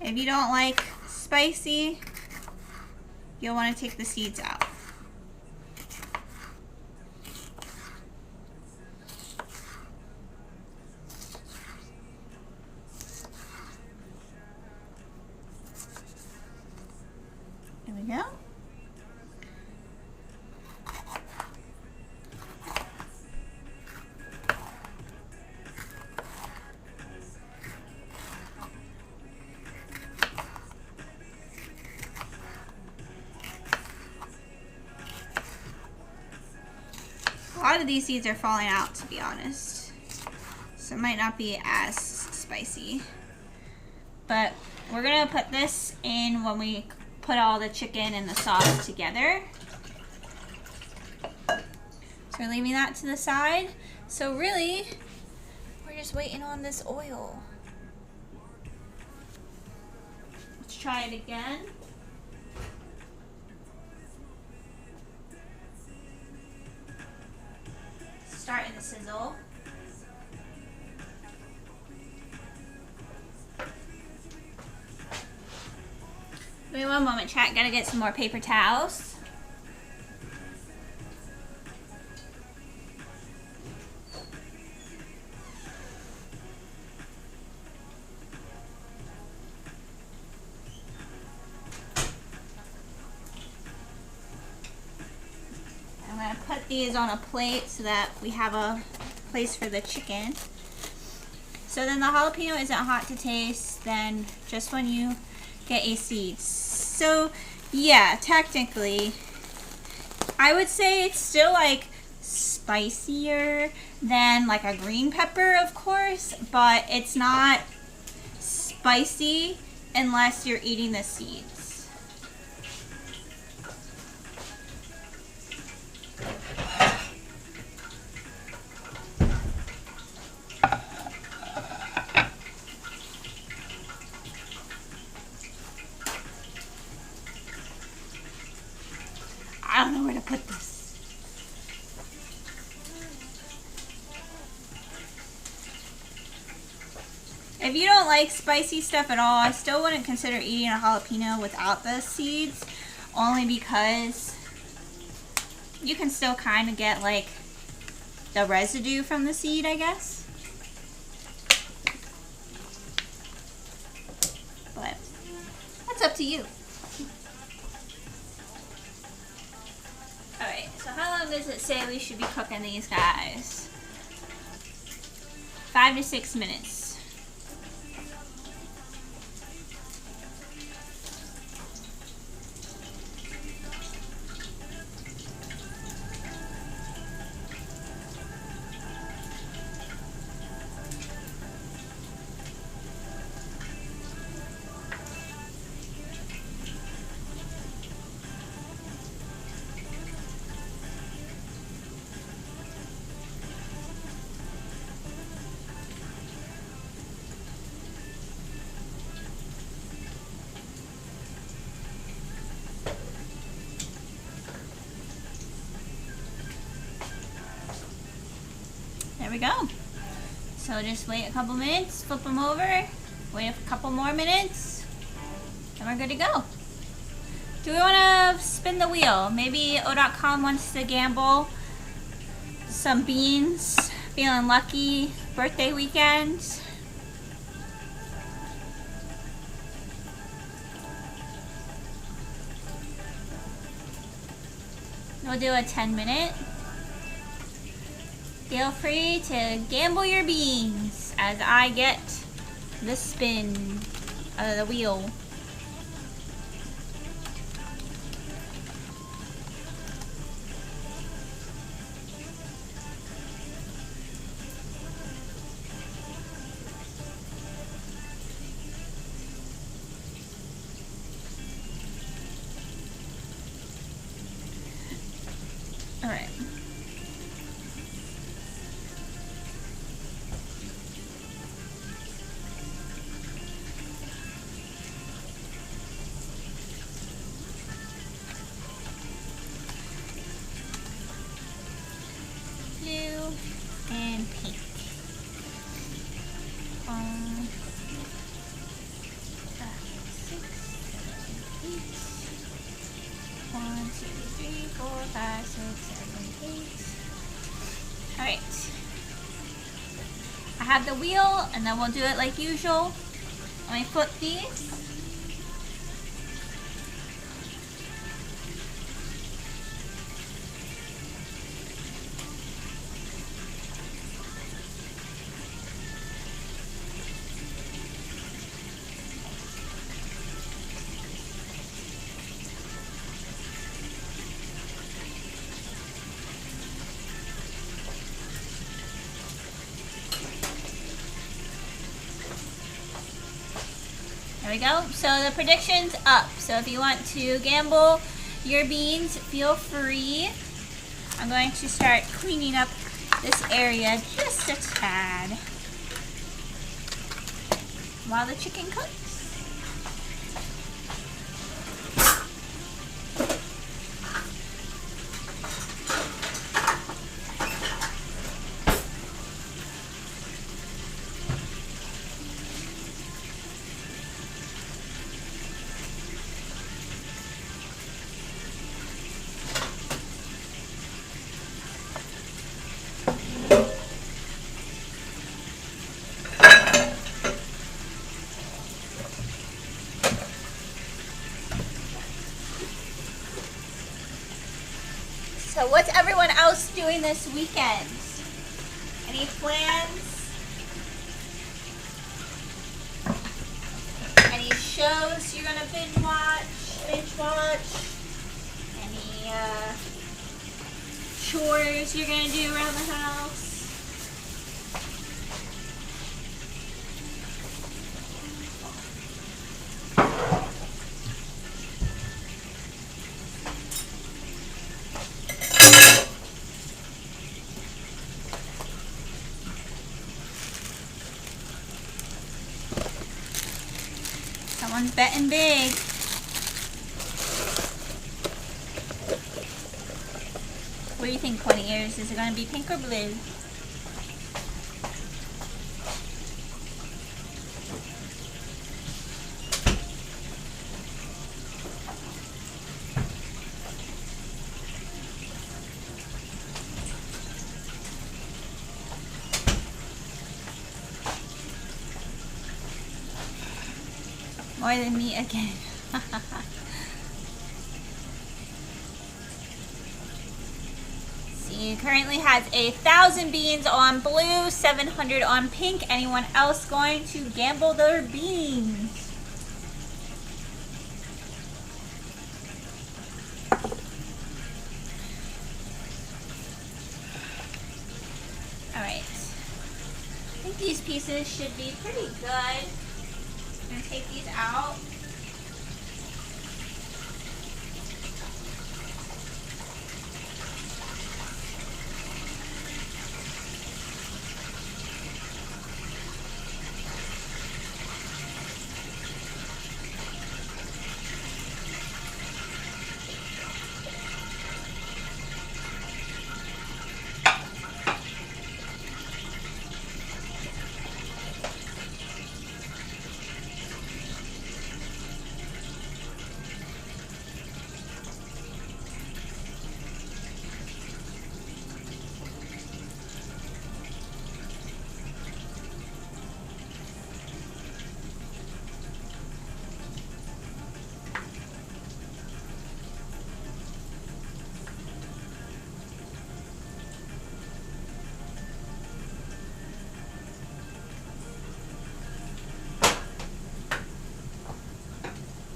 If you don't like spicy, you'll want to take the seeds out. There we go. A lot of these seeds are falling out, to be honest. So it might not be as spicy. But we're gonna put this in when we put all the chicken and the sauce together. So we're leaving that to the side. So really, we're just waiting on this oil. Let's try it again. Starting to sizzle. Give me one moment, chat. Gotta get some more paper towels. I'm gonna put these on a plate so that we have a place for the chicken. So then the jalapeno isn't hot to taste, then just when you get a seed. So yeah, technically, I would say it's still like spicier than like a green pepper, of course, but it's not spicy unless you're eating the seeds. I don't know where to put this. If you don't like spicy stuff at all, I still wouldn't consider eating a jalapeno without the seeds, only because you can still kind of get like the residue from the seed, I guess. But that's up to you. Alright, so how long does it say we should be cooking these guys? 5 to 6 minutes. There we go. So just wait a couple minutes, flip them over, wait a couple more minutes, and we're good to go. Do we want to spin the wheel? Maybe O.com wants to gamble some beans, feeling lucky, birthday weekend. We'll do a 10-minute. Feel free to gamble your beans as I get the spin of the wheel. All right. Blue and pink. 1, 2, 3, 4, 5, 6, 7, 8. Alright. I have the wheel, and then we'll do it like usual. Let me flip these. There we go. So the prediction's up. So if you want to gamble your beans, feel free. I'm going to start cleaning up this area just a tad while the chicken cooks. So what's everyone else doing this weekend? Any plans? Any shows you're gonna binge watch? Any chores you're gonna do around the house? Someone's betting big. What do you think, 20 years? Is it going to be pink or blue? More than me again. See, currently has 1,000 beans on blue, 700 on pink. Anyone else going to gamble their beans? Alright. I think these pieces should be pretty good. I'm going to take these out.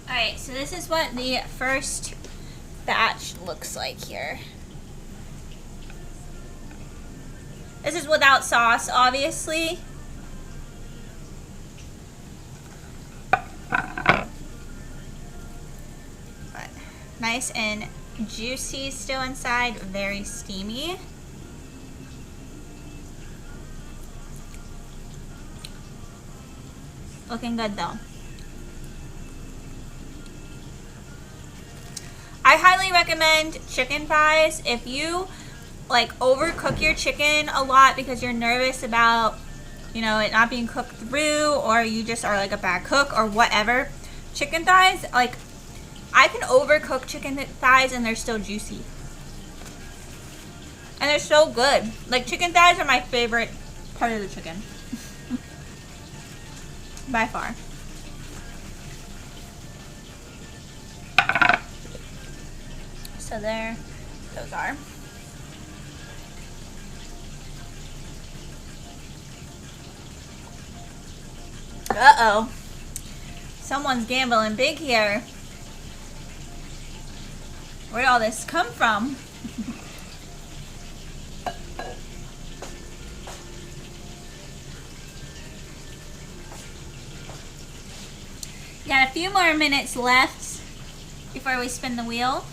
Alright, so this is what the first batch looks like here. This is without sauce, obviously. But nice and juicy still inside, very steamy. Looking good though. I highly recommend chicken thighs. If you like overcook your chicken a lot because you're nervous about, you know, it not being cooked through, or you just are like a bad cook or whatever, chicken thighs, like I can overcook chicken thighs and they're still juicy. And they're so good. Like chicken thighs are my favorite part of the chicken. By far. So there those are. Uh-oh. Someone's gambling big here. Where'd all this come from? Got a few more minutes left before we spin the wheel.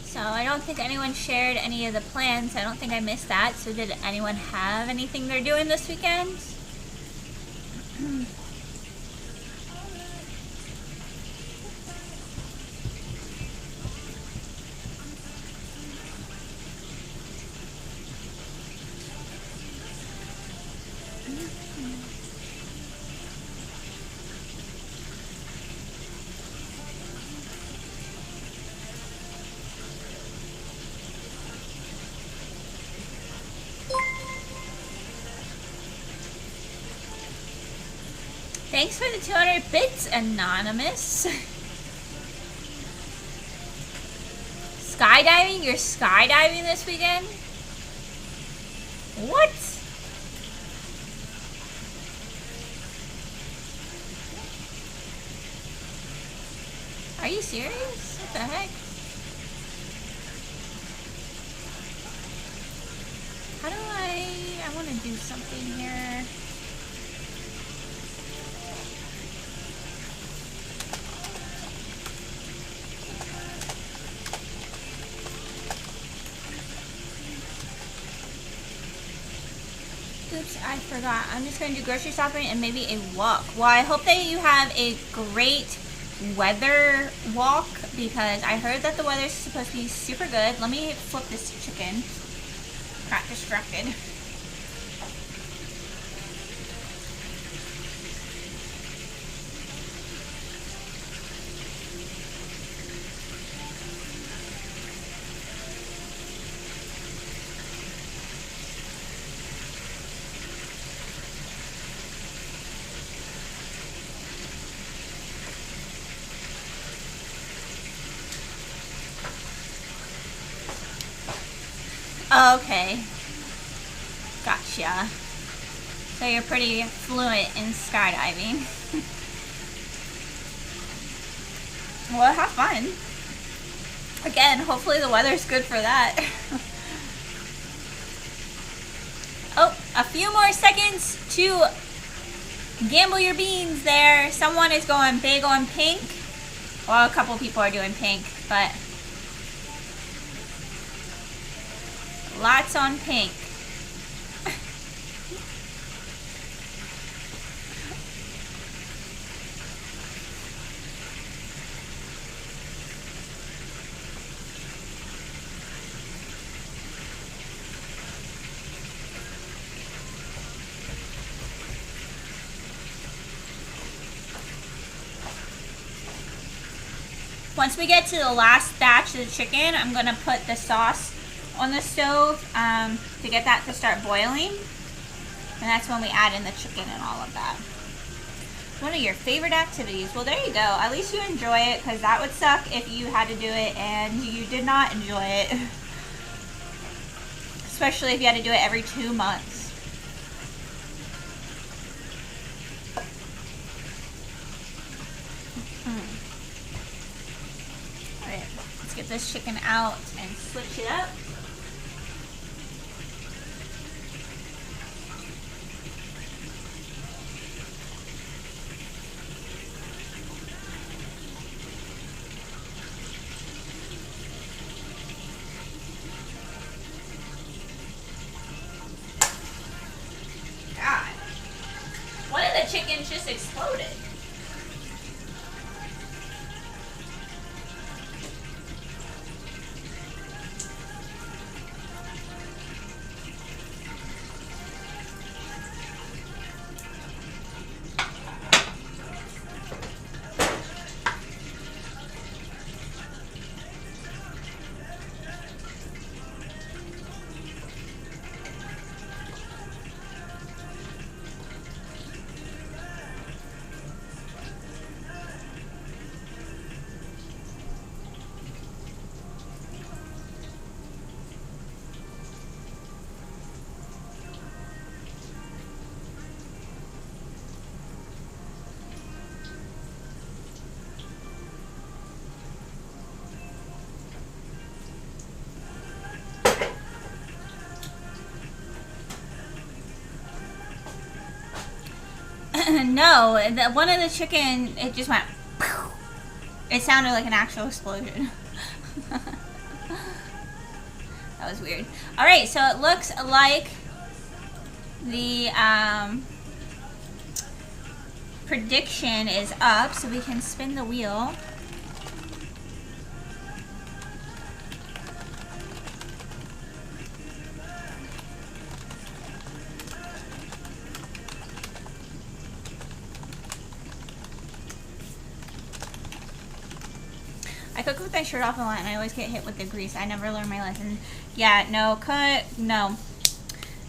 So I don't think anyone shared any of the plans. I don't think I missed that. So did anyone have anything they're doing this weekend? Thanks for the 200 bits, Anonymous. Skydiving? You're skydiving this weekend? What? Are you serious? What the heck? How do I want to do something here. Oops, I forgot. I'm just going to do grocery shopping and maybe a walk. Well, I hope that you have a great weather walk because I heard that the weather's supposed to be super good. Let me flip this chicken. Got distracted. Okay. Gotcha. So you're pretty fluent in skydiving. Well, have fun. Again, hopefully the weather's good for that. Oh, a few more seconds to gamble your beans there. Someone is going big on pink. Well, a couple people are doing pink, but lots on pink. Once we get to the last batch of the chicken, I'm going to put the sauce on the stove to get that to start boiling. And that's when we add in the chicken and all of that. One of your favorite activities. Well, there you go. At least you enjoy it, because that would suck if you had to do it and you did not enjoy it. Especially if you had to do it every 2 months. Get this chicken out and switch it up. God, one of the chickens just exploded. No, one of the chicken, it just went, it sounded like an actual explosion. That was weird. Alright, so it looks like the prediction is up, so we can spin the wheel. I cook with my shirt off a lot and I always get hit with the grease. I never learned my lesson. Yeah, no.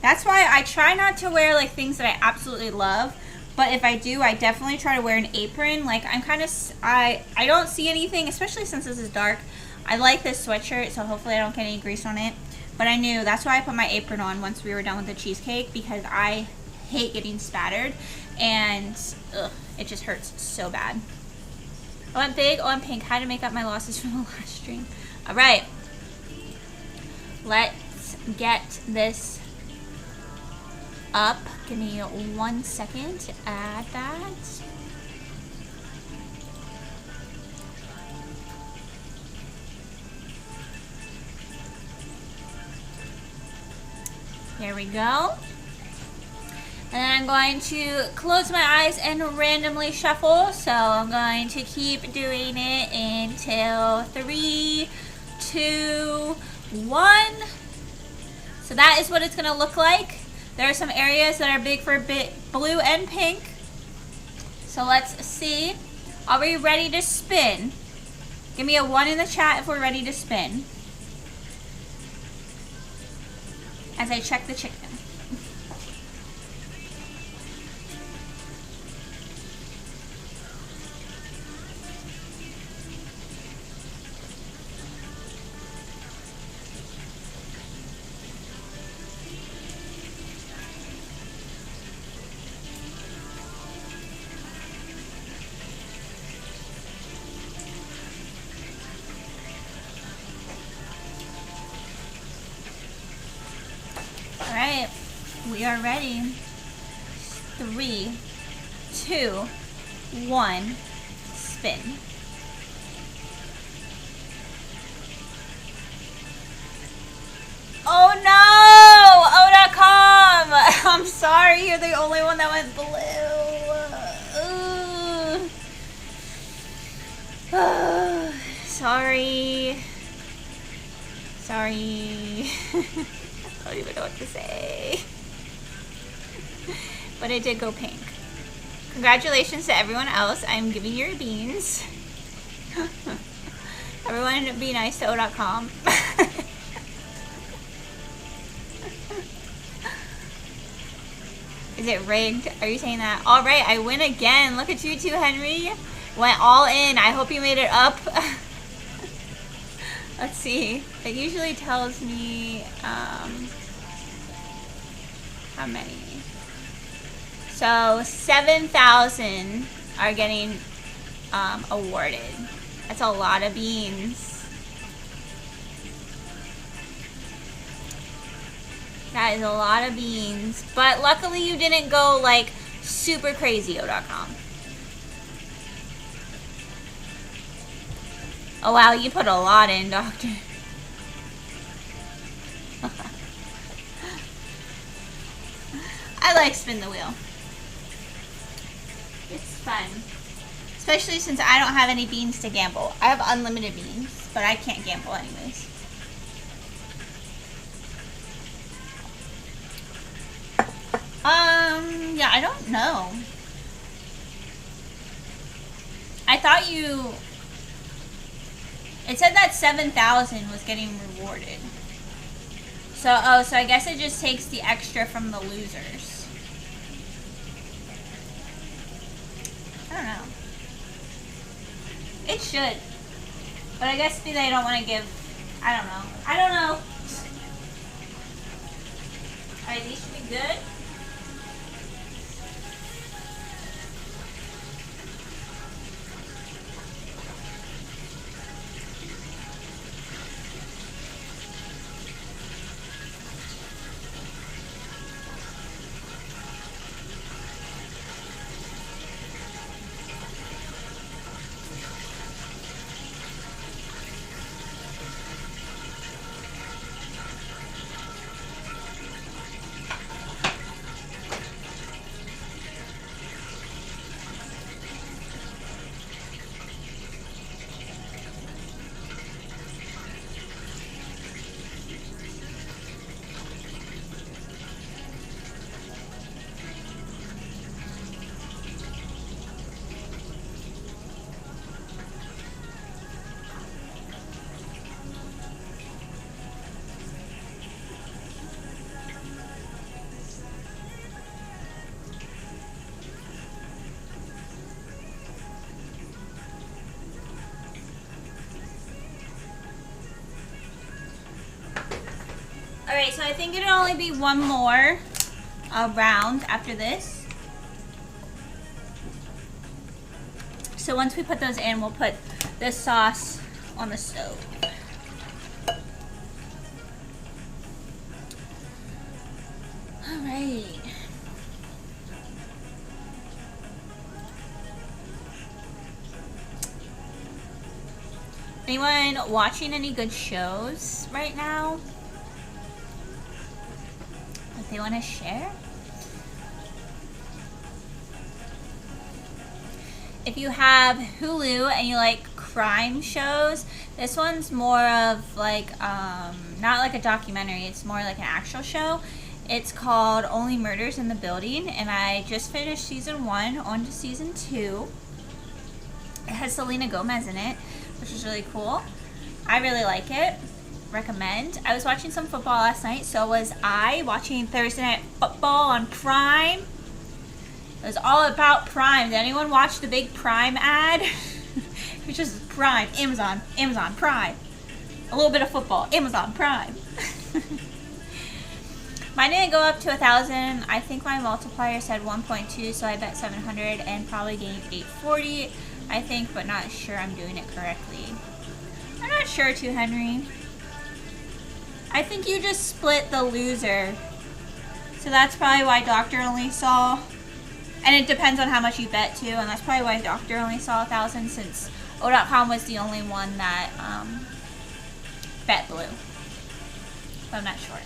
That's why I try not to wear like things that I absolutely love. But if I do, I definitely try to wear an apron. Like I'm kind of, I don't see anything, especially since this is dark. I like this sweatshirt, so hopefully I don't get any grease on it. But I knew, that's why I put my apron on once we were done with the cheesecake, because I hate getting spattered and ugh, it just hurts so bad. I went big on pink. How to make up my losses from the last stream. Alright. Let's get this up. Give me 1 second to add that. Here we go. And then I'm going to close my eyes and randomly shuffle. So I'm going to keep doing it until 3, 2, 1. So that is what it's going to look like. There are some areas that are big for blue and pink. So let's see. Are we ready to spin? Give me a 1 in the chat if we're ready to spin. As I check the chicken. We are ready. 3, 2, 1, spin. Oh no! O.com! I'm sorry, you're the only one that went blue. Sorry. Sorry. I don't even know what to say. But it did go pink. Congratulations to everyone else. I'm giving you your beans. Everyone be nice to O.com. Is it rigged? Are you saying that? Alright, I win again. Look at you two, Henry. Went all in. I hope you made it up. Let's see. It usually tells me how many. So 7,000 are getting awarded. That's a lot of beans. That is a lot of beans. But luckily you didn't go like super crazy, O.com. Oh wow, you put a lot in, Doctor. I like spin the wheel. It's fun. Especially since I don't have any beans to gamble. I have unlimited beans, but I can't gamble anyways. Yeah, I don't know. I thought you... It said that 7,000 was getting rewarded. So, oh, so I guess it just takes the extra from the losers. I don't know. It should. But I guess maybe they don't want to give... I don't know. I don't know. Alright, these should be good. Alright, so I think it'll only be one more round after this. So once we put those in, we'll put this sauce on the stove. Alright. Anyone watching any good shows right now that they want to share? If you have Hulu and you like crime shows, this one's more of like, not like a documentary, it's more like an actual show. It's called Only Murders in the Building, and I just finished season 1, on to season 2. It has Selena Gomez in it, which is really cool. I really like it. Recommend. I was watching some football last night, so was I, watching Thursday Night Football on Prime. It was all about Prime. Did anyone watch the big Prime ad? It's just Prime, Amazon, Amazon, Prime. A little bit of football, Amazon, Prime. Mine didn't go up to 1,000. I think my multiplier said 1.2, so I bet 700 and probably gained 840, I think, but not sure I'm doing it correctly. I'm not sure too, Henry. I think you just split the loser So that's probably why Doctor only saw, and it depends on how much you bet too, and that's probably why Doctor only saw 1,000, since O.com was the only one that bet blue. But I'm not sure.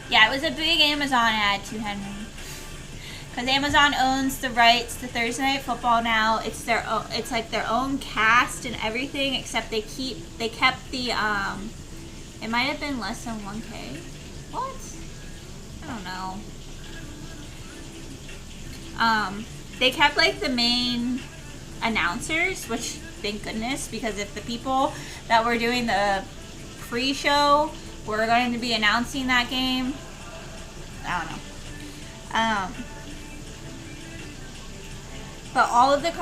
Yeah, it was a big Amazon ad to Henry. Because Amazon owns the rights to Thursday Night Football now. It's their own, it's like their own cast and everything, except they kept the it might have been less than 1K. What? I don't know. They kept like the main announcers, which thank goodness, because if the people that were doing the pre-show were going to be announcing that game, I don't know. But all of the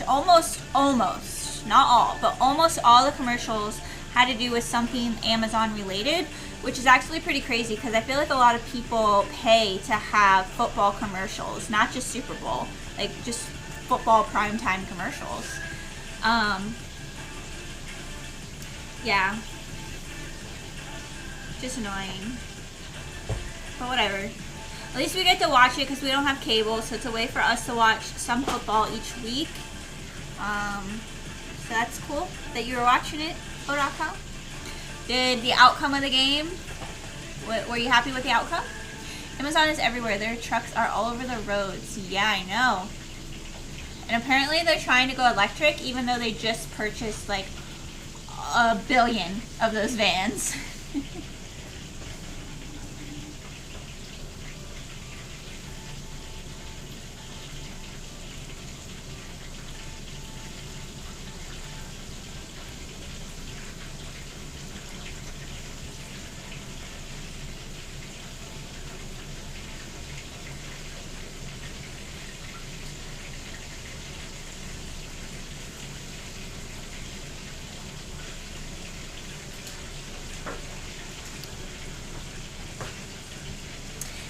almost, not all, but almost all the commercials had to do with something Amazon related, which is actually pretty crazy, because I feel like a lot of people pay to have football commercials, not just Super Bowl, like just football primetime commercials. Yeah. Just annoying. But whatever. At least we get to watch it because we don't have cable, so it's a way for us to watch some football each week. So that's cool that you were watching it, O.com. Did the outcome of the game, were you happy with the outcome? Amazon is everywhere. Their trucks are all over the roads. Yeah, I know. And apparently they're trying to go electric, even though they just purchased like 1 billion of those vans.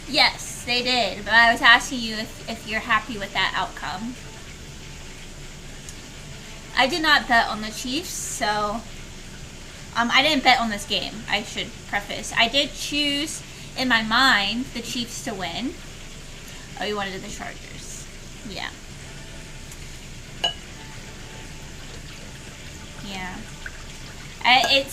Yes, they did, but I was asking you if you're happy with that outcome. I did not bet on the Chiefs, so I didn't bet on this game, I should preface. I did choose, in my mind, the Chiefs to win. Oh, you wanted the Chargers. Yeah. Yeah. I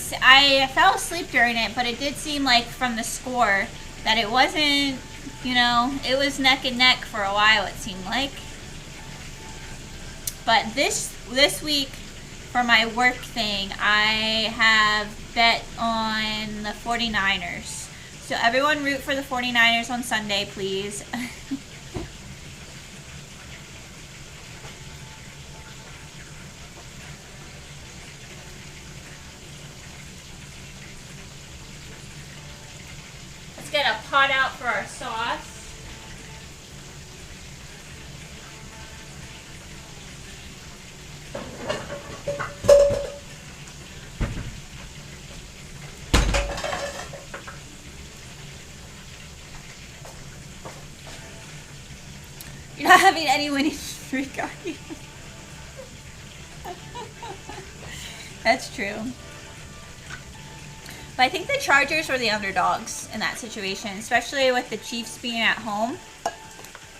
fell asleep during it, but it did seem like from the score that it wasn't, you know, it was neck and neck for a while, it seemed like. But this week, for my work thing, I have bet on the 49ers. So everyone root for the 49ers on Sunday, please. Get a pot out for our sauce. You're not having any winning streak, are you? That's true. But I think the Chargers were the underdogs in that situation, especially with the Chiefs being at home.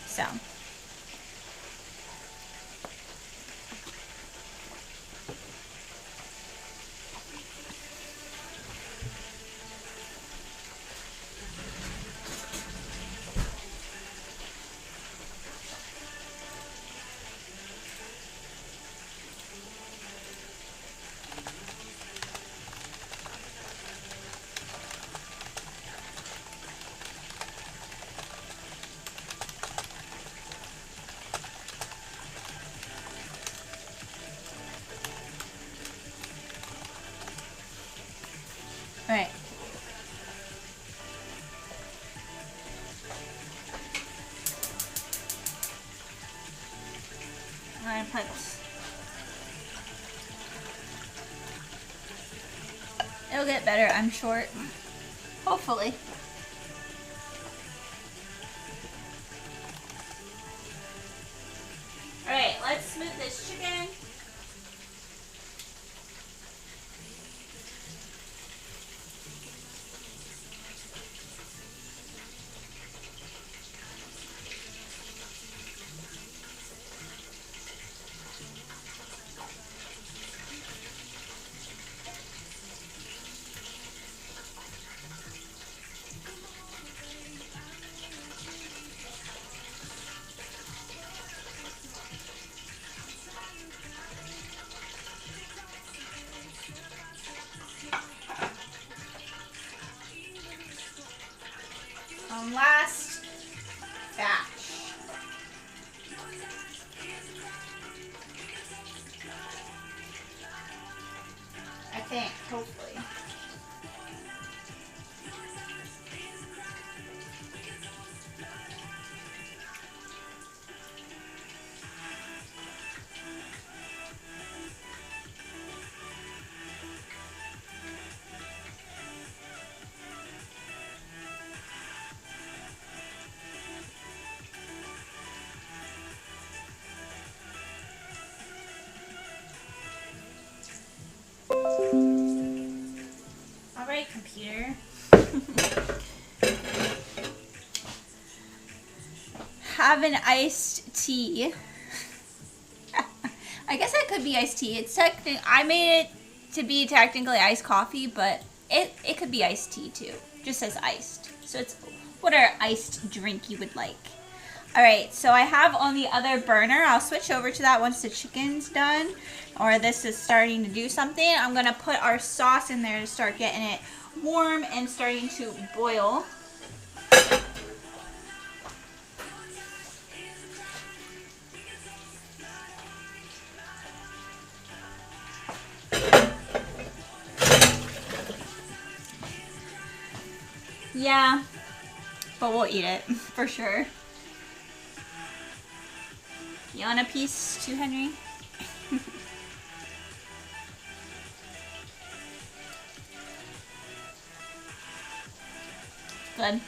So. Alright. I'm gonna put, it'll get better, I'm sure. Hopefully. Alright, let's smooth this chicken. think, hopefully. Alright, computer. Have an iced tea. I guess that could be iced tea. It's I made it to be technically iced coffee, but it could be iced tea too. Just says iced. So it's whatever iced drink you would like. Alright, so I have on the other burner. I'll switch over to that once the chicken's done, or this is starting to do something. I'm going to put our sauce in there to start getting it warm and starting to boil. Yeah, but we'll eat it for sure. You want a piece too, Henry? Good.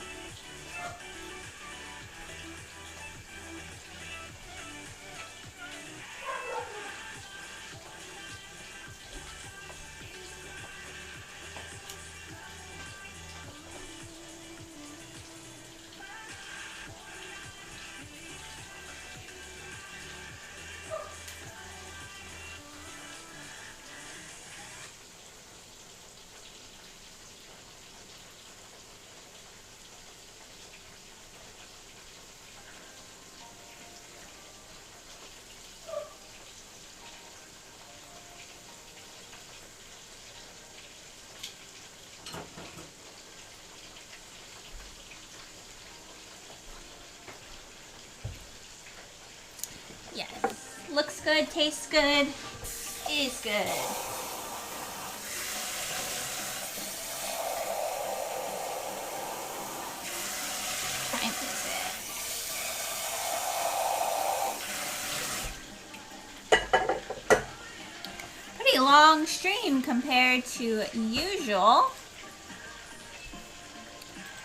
Yes. Looks good, tastes good, is good. Try and fix it. Pretty long stream compared to usual.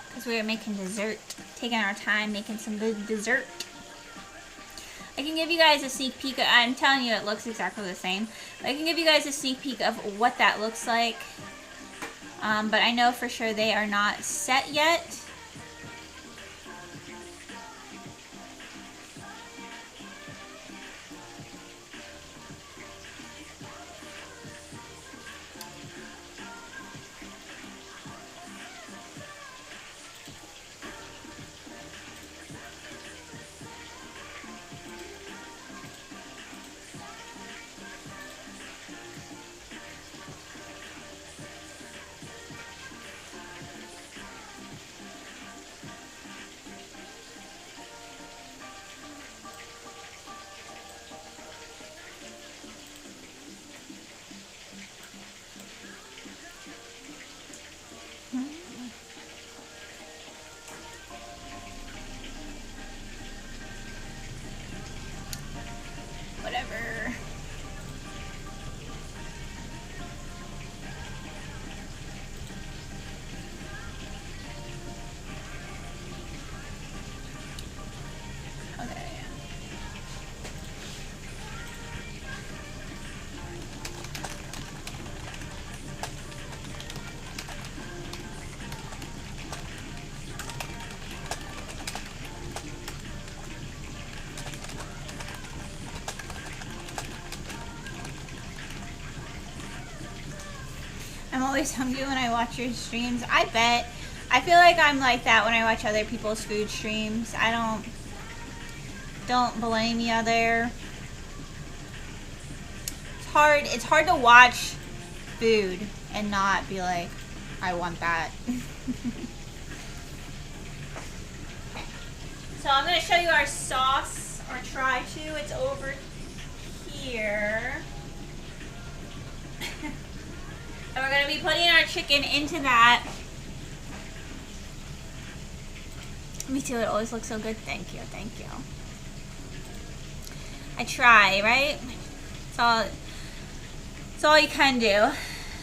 Because we were making dessert. Taking our time making some good dessert. I can give you guys a sneak peek. I'm telling you it looks exactly the same. But I can give you guys a sneak peek of what that looks like. But I know for sure they are not set yet. Whatever. Okay. I'm always hungry when I watch your streams. I bet. I feel like I'm like that when I watch other people's food streams. Don't blame me out there. It's hard to watch food and not be like, I want that. So I'm going to show you our sauce, or try to. It's over here. we're going to be putting our chicken into that. Me too, it always looks so good. Thank you, thank you. I try, right? It's all you can do.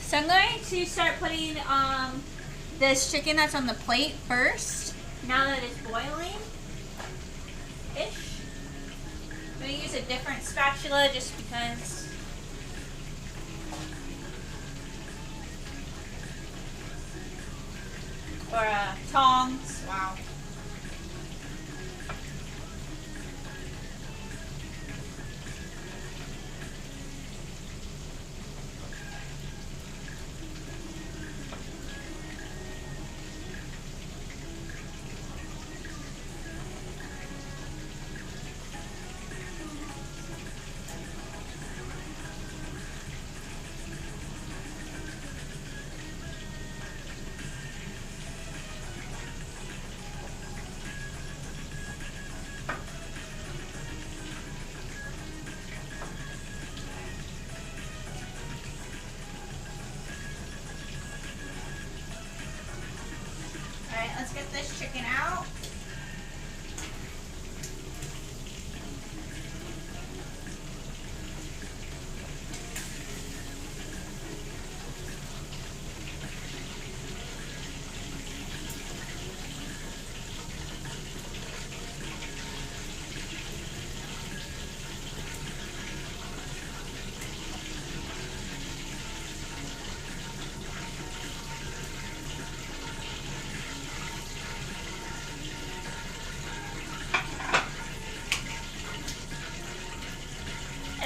So I'm going to start putting this chicken that's on the plate first. Now that it's boiling-ish. I'm going to use a different spatula just because. Or tongs. Wow. Let's get this chicken out.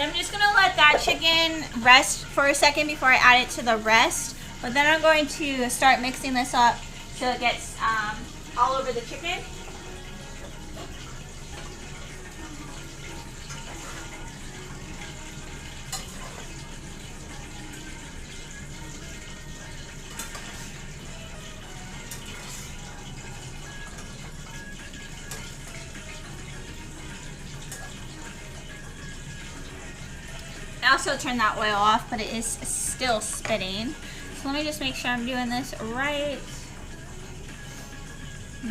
I'm just going to let that chicken rest for a second before I add it to the rest. But then I'm going to start mixing this up so it gets all over the chicken. I also turned that oil off, but it is still spitting. So let me just make sure I'm doing this right.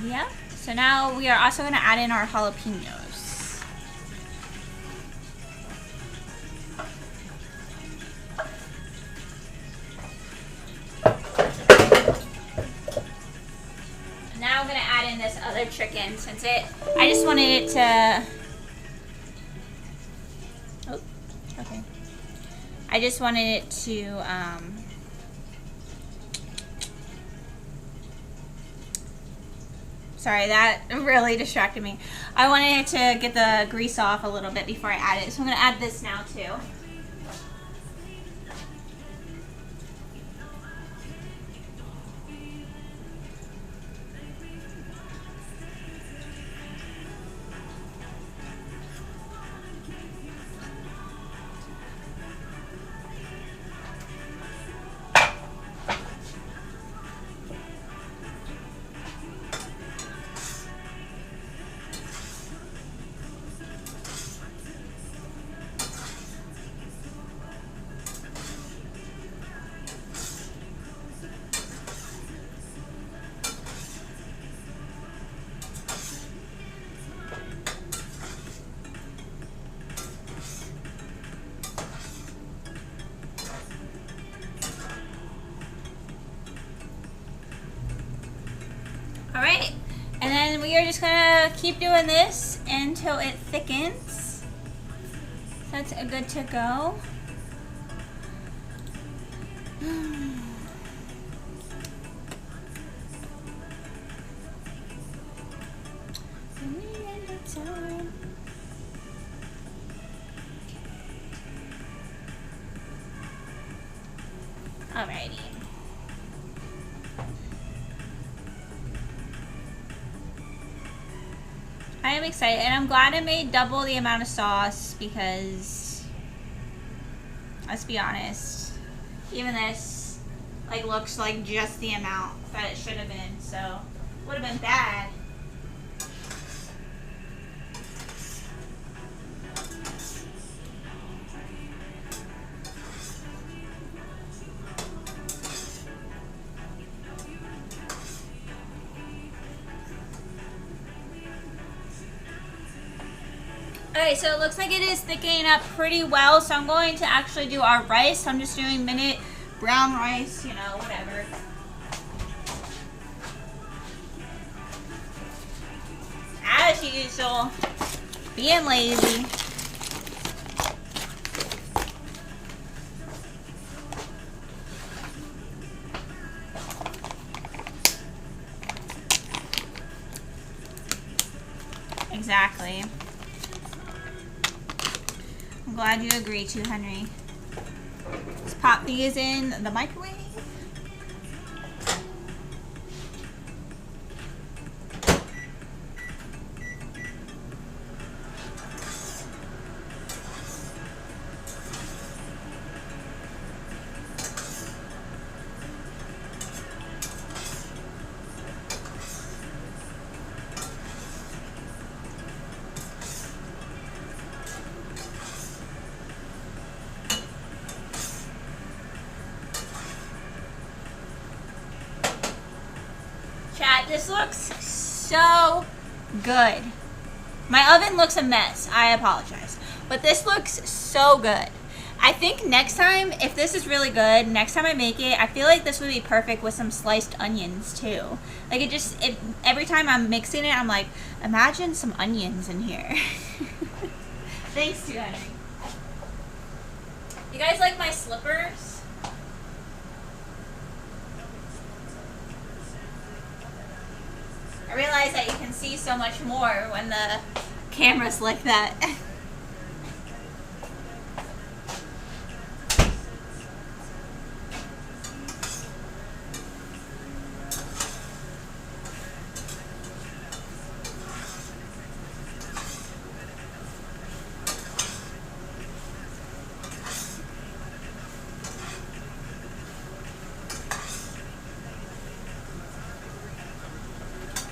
Yeah. So now we are also going to add in our jalapenos. Now I'm going to add in this other chicken since I just wanted it to. Oh, okay. I just wanted it to, sorry, that really distracted me. I wanted it to get the grease off a little bit before I add it. So I'm going to add this now too. Alright, and then we are just gonna keep doing this until it thickens. So that's good to go. Alrighty. I am excited, and I'm glad I made double the amount of sauce because, let's be honest, even this like looks like just the amount that it should have been, so would have been bad. Okay, so it looks like it is thickening up pretty well, so I'm going to actually do our rice. I'm just doing minute brown rice, you know, whatever. As usual, being lazy. Exactly. I'm glad you agree too, Henry. Let's pop these in the microwave. This looks so good. My oven looks a mess. I apologize. But this looks so good. I think next time, if this is really good, next time I make it, I feel like this would be perfect with some sliced onions too. Like every time I'm mixing it, I'm like, imagine some onions in here. Thanks to Henry. You guys like my slippers? I realize that you can see so much more when the camera's like that.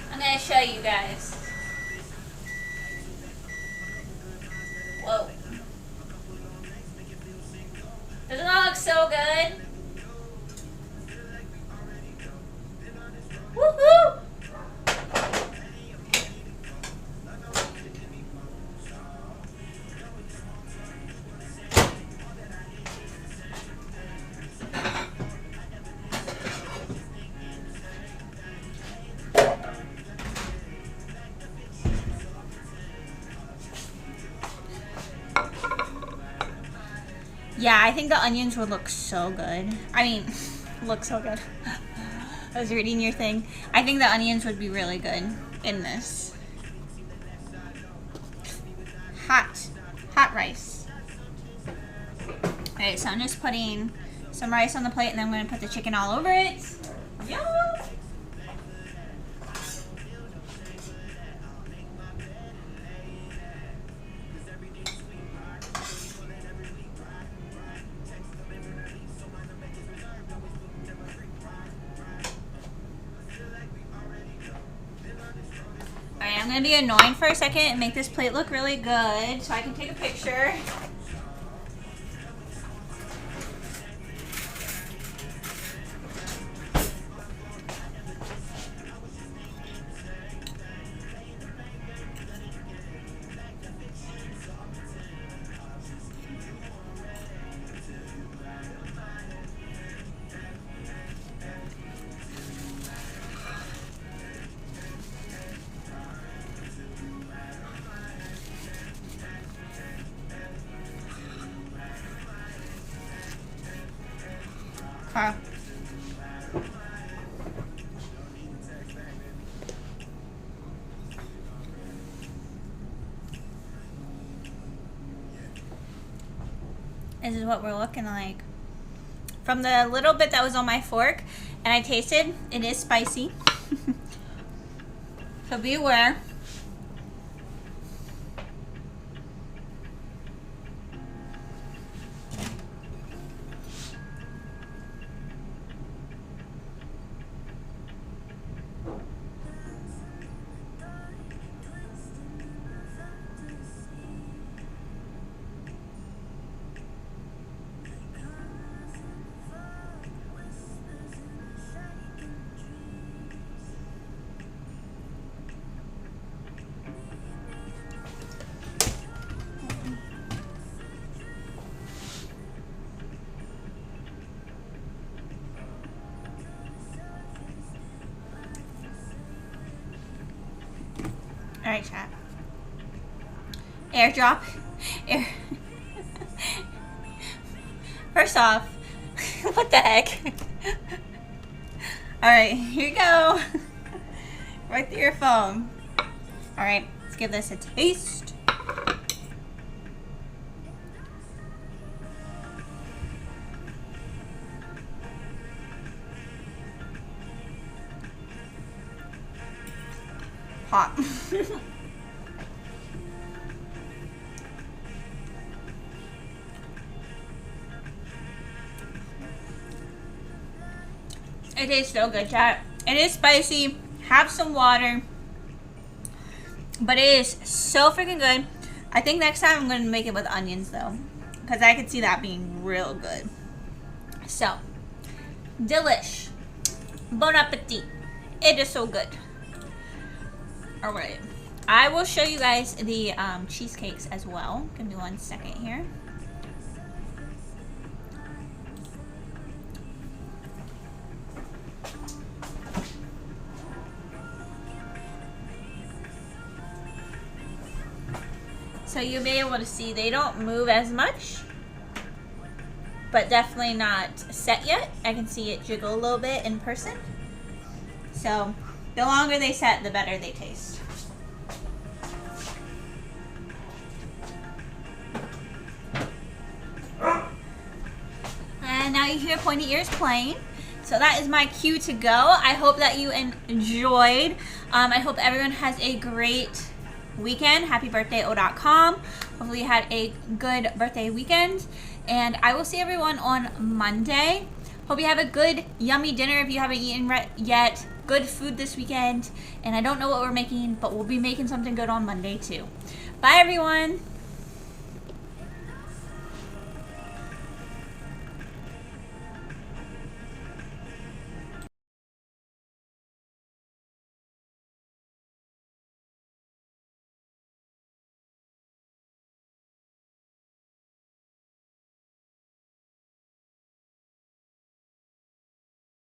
I'm going to show you guys. Whoa. Doesn't that look so good? Woohoo! Yeah, I think the onions would look so good. I mean, look so good. I was reading your thing. I think the onions would be really good in this. Hot rice. Alright, so I'm just putting some rice on the plate and then I'm going to put the chicken all over it. Yum! Alright, I'm going to be annoying for a second and make this plate look really good so I can take a picture. Okay. This is what we're looking like. From the little bit that was on my fork and I tasted, it is spicy. So be aware. Alright, chat. Airdrop. First off, what the heck? Alright, here you go. Right through your phone. Alright, let's give this a taste. Hot. It tastes so good, chat. It is spicy. Have some water. But it is so freaking good. I think next time I'm going to make it with onions though, because I could see that being real good. So, delish. Bon appetit. It is so good. Alright. I will show you guys the cheesecakes as well. Give me 1 second here. So you'll be able to see they don't move as much, but definitely not set yet. I can see it jiggle a little bit in person. So the longer they set, the better they taste. And now you hear pointy ears playing. So that is my cue to go. I hope that you enjoyed. I hope everyone has a great weekend. Happy birthday, o.com. Hopefully you had a good birthday weekend. And I will see everyone on Monday. Hope you have a good, yummy dinner if you haven't eaten yet. Good food this weekend. And I don't know what we're making, but we'll be making something good on Monday too. Bye, everyone.